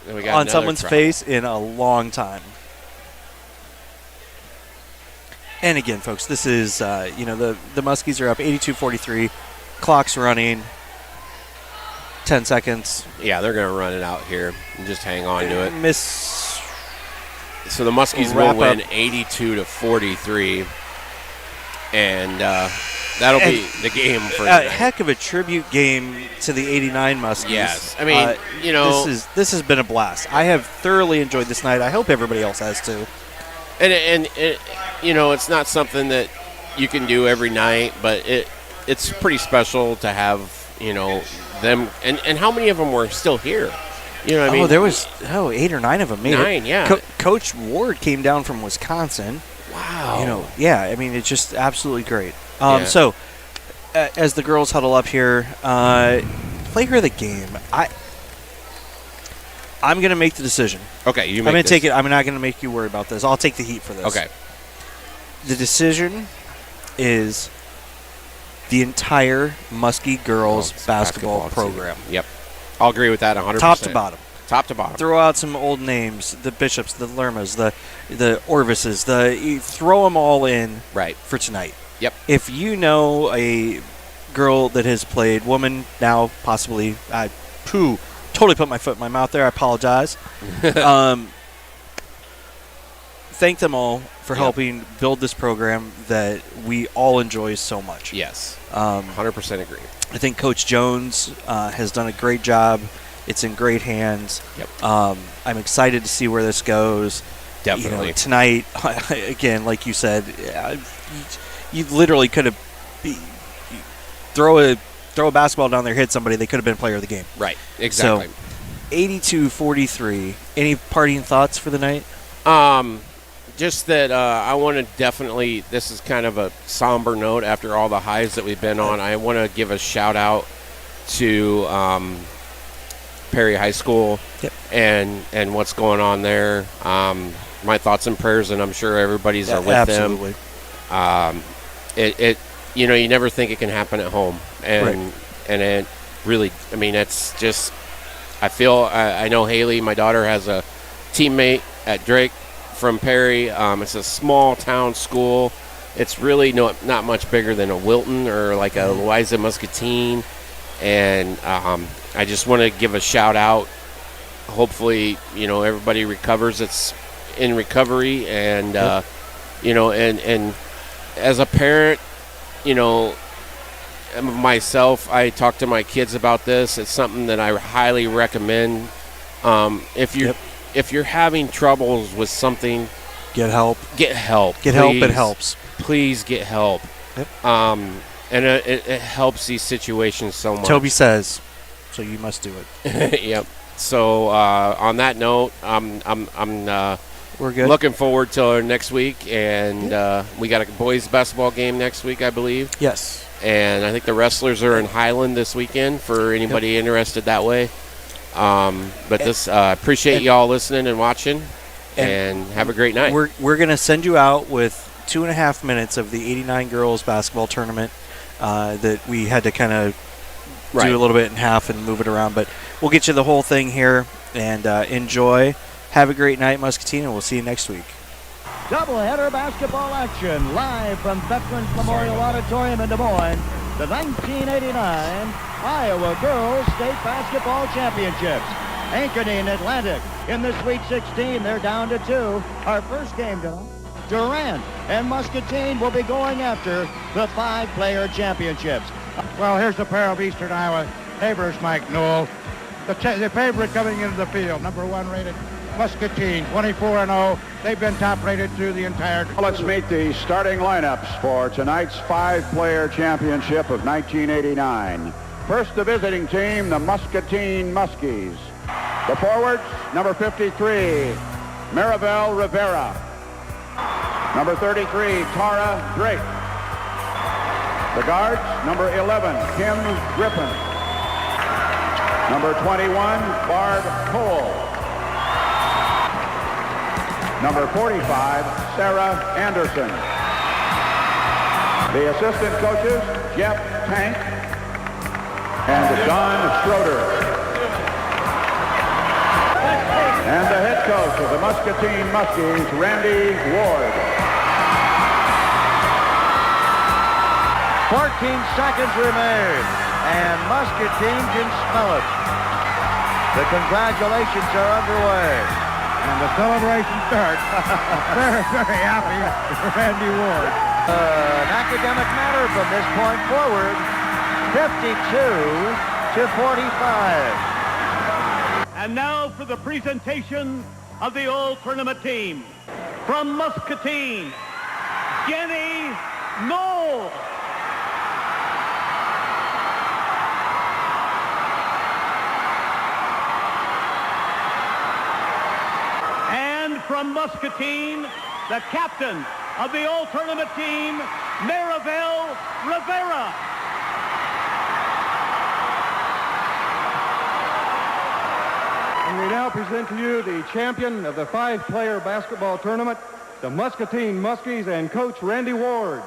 Then we got on another someone's crowd. face in a long time. And again, folks, this is the Muskies are up 82-43. Clock's running. 10 seconds. Yeah, they're going to run it out here and just hang on to it. Miss. So the Muskies Wrap will win up. 82-43, and that'll be the game for A tonight. heck of a tribute game to the 89 Muskies. Yes. I mean, this has been a blast. I have thoroughly enjoyed this night. I hope everybody else has too. And it's not something that you can do every night, but it's pretty special to have, them. And how many of them were still here? You know what I mean? There was 8 or 9 of them made 9, it. yeah. Coach Ward came down from Wisconsin. Wow. It's just absolutely great. Yeah. So, as the girls huddle up here, player of the game. I'm going to make the decision. Okay, you I'm make going to this. take it. I'm not going to make you worry about this. I'll take the heat for this. Okay. The decision is the entire Muskie girls basketball program. Team. Yep. I'll agree with that 100%. Top to bottom. Top to bottom. Throw out some old names, the Bishops, the Lermas, the Orvises, you throw them all in Right. for tonight. Yep. If you know a girl that has played, woman now possibly, totally put my foot in my mouth there. I apologize. Thank them all for helping build this program that we all enjoy so much. Yes. 100% agree. I think Coach Jones has done a great job. It's in great hands. Yep. I'm excited to see where this goes. Definitely. Tonight, again, like you said, you literally could have throw a basketball down there, hit somebody. They could have been player of the game. Right. Exactly. So, 82-43. Any parting thoughts for the night? Just that I want to definitely, this is kind of a somber note after all the highs that we've been on. I want to give a shout out to Perry High School and what's going on there. My thoughts and prayers, and I'm sure everybody's are with absolutely. them. You never think it can happen at home, and it really, it's just, I know Haley, my daughter, has a teammate at Drake from Perry. It's a small town school. It's really not much bigger than a Wilton or like a Louisa Muscatine. And I just want to give a shout out. Hopefully, everybody recovers. It's in recovery, and and as a parent, myself, I talk to my kids about this. It's something that I highly recommend. If you're having troubles with something, get help. Get help. Get help. It helps. Please get help. Yep. And it helps these situations so much. Toby says, so you must do it. Yep. So on that note, we're good. Looking forward to next week, and we got a boys basketball game next week, I believe. Yes. And I think the wrestlers are in Highland this weekend for anybody interested that way. But this appreciate y'all listening and watching, and have a great night. We're gonna send you out with 2.5 minutes of the '89 girls basketball tournament that we had to kind of do a little bit in half and move it around, but we'll get you the whole thing here, and enjoy. Have a great night, Muscatine, and we'll see you next week. Doubleheader basketball action live from Veterans Memorial Auditorium in Des Moines. The 1989 Iowa Girls State Basketball Championships. Ankeny Atlantic in the Sweet 16. They're down to 2. Our first game tonight. Durant and Muscatine will be going after the 5-player championships. Well, here's the pair of Eastern Iowa neighbors, Mike Newell. The favorite coming into the field, number 1 rated Muscatine, 24-0. They've been top rated through the entire. Let's meet the starting lineups for tonight's 5-player championship of 1989. First, the visiting team, the Muscatine Muskies. The forwards, number 53, Maribel Rivera. Number 33, Tara Drake. The guards, number 11, Kim Griffin. Number 21, Barb Cole. Number 45, Sarah Anderson. The assistant coaches, Jeff Tank and Don Schroeder. And the head coach of the Muscatine Muskies, Randy Ward. 14 seconds remain, and Muscatine can smell it. The congratulations are underway. And the celebration starts. Very, very happy for Randy Ward. An academic matter from this point forward, 52-45. And now for the presentation of the all-tournament team. From Muscatine, Jenny Knoll. And from Muscatine, the captain of the all-tournament team, Maribel Rivera. And we now present to you the champion of the 5-player basketball tournament, the Muscatine Muskies, and Coach Randy Ward.